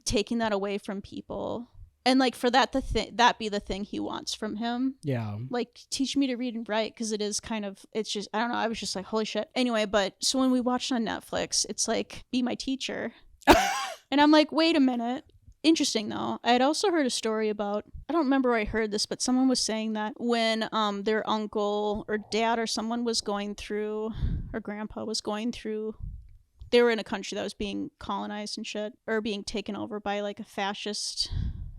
taking that away from people, and like for that that be the thing he wants from him. Yeah. Like, teach me to read and write, because it is kind of, it's just, I don't know, I was just like, holy shit. Anyway, but so when we watched on Netflix, it's like, be my teacher. And I'm like, wait a minute. Interesting though. I had also heard a story about, I don't remember where I heard this, but someone was saying that when their uncle or dad or someone was going through, or grandpa was going through, they were in a country that was being colonized and shit, or being taken over by like a fascist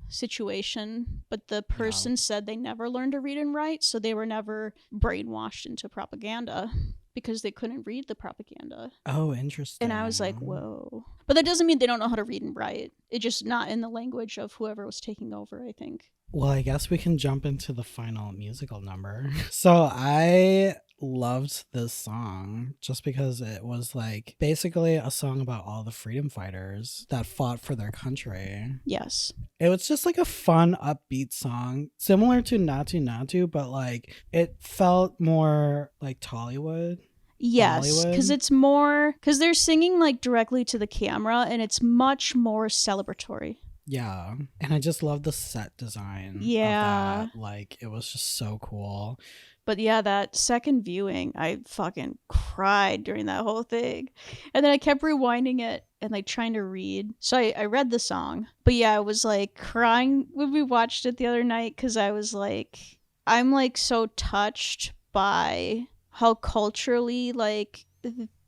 situation, but the person said they never learned to read and write, so they were never brainwashed into propaganda because they couldn't read the propaganda. Oh, interesting. And I was like, whoa. But that doesn't mean they don't know how to read and write. It's just not in the language of whoever was taking over, I think. Well, I guess we can jump into the final musical number. So I loved this song just because it was like basically a song about all the freedom fighters that fought for their country. Yes. It was just like a fun, upbeat song, similar to Naatu Naatu, but like it felt more like Tollywood. Yes, because it's more, because they're singing like directly to the camera and it's much more celebratory. Yeah, and I just love the set design. Yeah. Of that. Like it was just so cool. But yeah, that second viewing, I fucking cried during that whole thing. And then I kept rewinding it and like trying to read. So I read the song. But yeah, I was like crying when we watched it the other night because I was like, I'm like so touched by how culturally like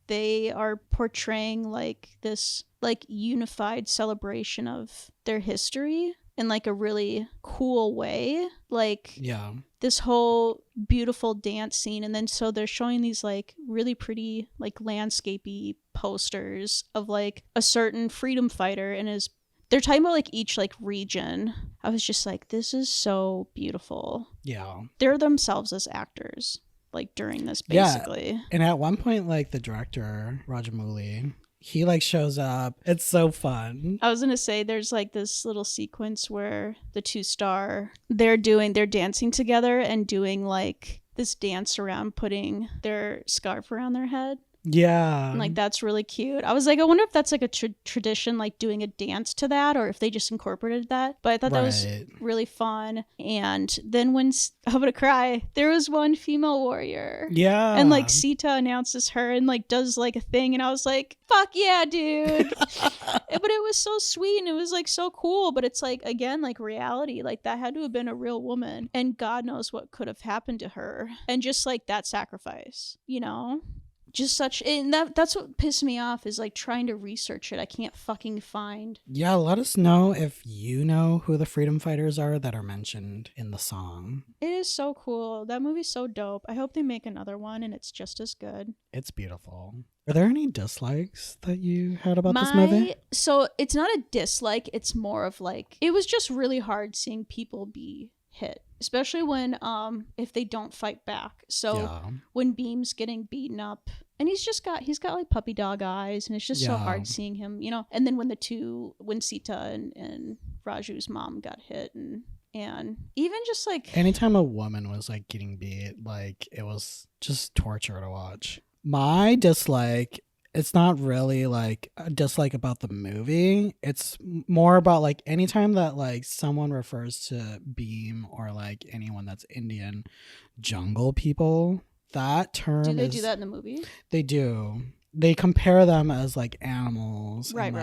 they are portraying like this like unified celebration of their history in like a really cool way. Like this whole beautiful dance scene, and then so they're showing these like really pretty like landscapey posters of like a certain freedom fighter and they're talking about like each like region. I was just like, this is so beautiful. Yeah, they're themselves as actors like during this basically. And at one point like the director Rajamouli, he like shows up. It's so fun. I was gonna say there's like this little sequence where the two-star they're dancing together and doing like this dance around putting their scarf around their head. Yeah. And like that's really cute. I was like, I wonder if that's like a tradition, like doing a dance to that, or if they just incorporated that. But I thought that was really fun. And then when I'm gonna cry, there was one female warrior. Yeah. And like Sita announces her and like does like a thing, and I was like, fuck yeah, dude. But it was so sweet and it was like so cool. But it's like, again, like reality, like that had to have been a real woman, and God knows what could have happened to her. And just like that sacrifice, you know? Just such, and that's what pissed me off is like trying to research it. I can't fucking find. Yeah, let us know if you know who the freedom fighters are that are mentioned in the song. It is so cool. That movie's so dope. I hope they make another one and it's just as good. It's beautiful. Are there any dislikes that you had about this movie? So it's not a dislike. It's more of like, it was just really hard seeing people be hit, especially when if they don't fight back. So when Bheem's getting beaten up and he's got like puppy dog eyes, and it's just so hard seeing him, you know. And then when Sita and Raju's mom got hit, and even just like anytime a woman was like getting beat, like it was just torture to watch. My dislike, it's not really like a dislike about the movie. It's more about like anytime that like someone refers to Bheem or like anyone that's Indian, jungle people, that term do they do that in the movie? They do. They compare them as like animals. Right.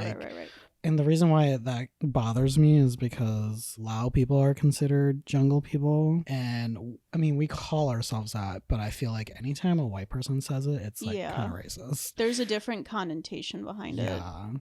And the reason why that bothers me is because Lao people are considered jungle people. And I mean, we call ourselves that, but I feel like anytime a white person says it, it's like kind of racist. There's a different connotation behind it. Yeah.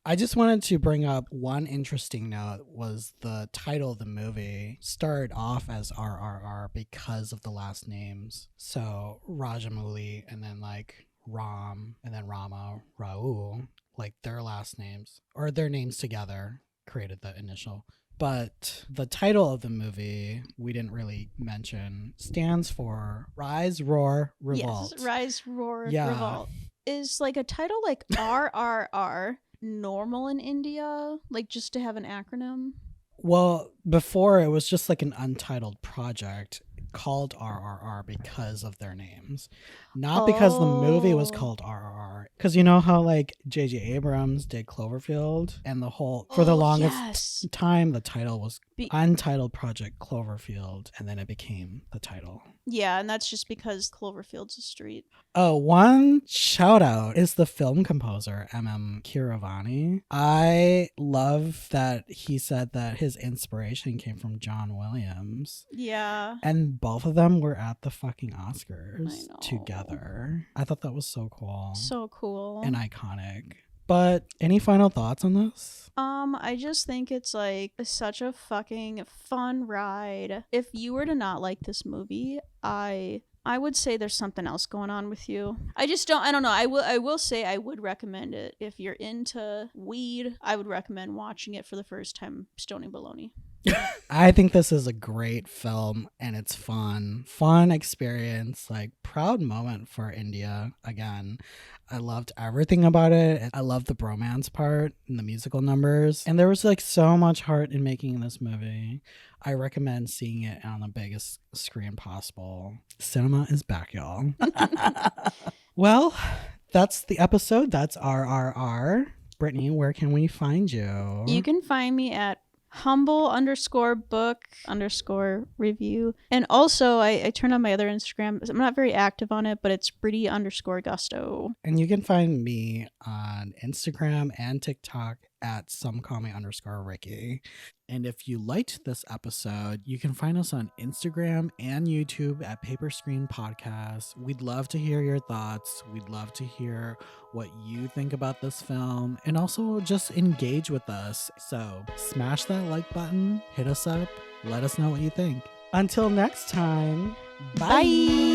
I just wanted to bring up one interesting note was the title of the movie started off as RRR because of the last names. So Rajamouli and then like Ram and then Rama, Raul, like their last names or their names together created the initial. But the title of the movie, we didn't really mention, stands for Rise, Roar, Revolt. Yes, Rise, Roar, Revolt. Is like a title like RRR normal in India? Like just to have an acronym? Well, before it was just like an untitled project called RRR because of their names. Not because the movie was called RRR, Because you know how like J.J. Abrams did Cloverfield, and the whole for the longest time the title was Untitled Project Cloverfield, and then it became the title. Yeah, and that's just because Cloverfield's a street. Oh, one shout out is the film composer, M.M. Keeravani. I love that he said that his inspiration came from John Williams. Yeah. And both of them were at the fucking Oscars together. I thought that was so cool. So cool. And iconic. But any final thoughts on this? I just think it's like such a fucking fun ride. If you were to not like this movie, I would say there's something else going on with you. I don't know. I will say I would recommend it. If you're into weed, I would recommend watching it for the first time, Stoning Baloney. I think this is a great film, and it's fun experience, like proud moment for India again. I loved everything about it. I loved the bromance part and the musical numbers, and there was like so much heart in making this movie. I recommend seeing it on the biggest screen possible. Cinema is back, y'all. Well, that's the episode. That's RRR. Brittany, where can we find you? You can find me at humble_book_review. And also, I turned on my other Instagram. I'm not very active on it, but it's Britty_gusto. And you can find me on Instagram and TikTok at @somecallme_Ricky. And if you liked this episode, you can find us on Instagram and YouTube at Paper Screen Podcast. We'd love to hear your thoughts. We'd love to hear what you think about this film, and also just engage with us. So smash that like button, hit us up, let us know what you think. Until next time, bye.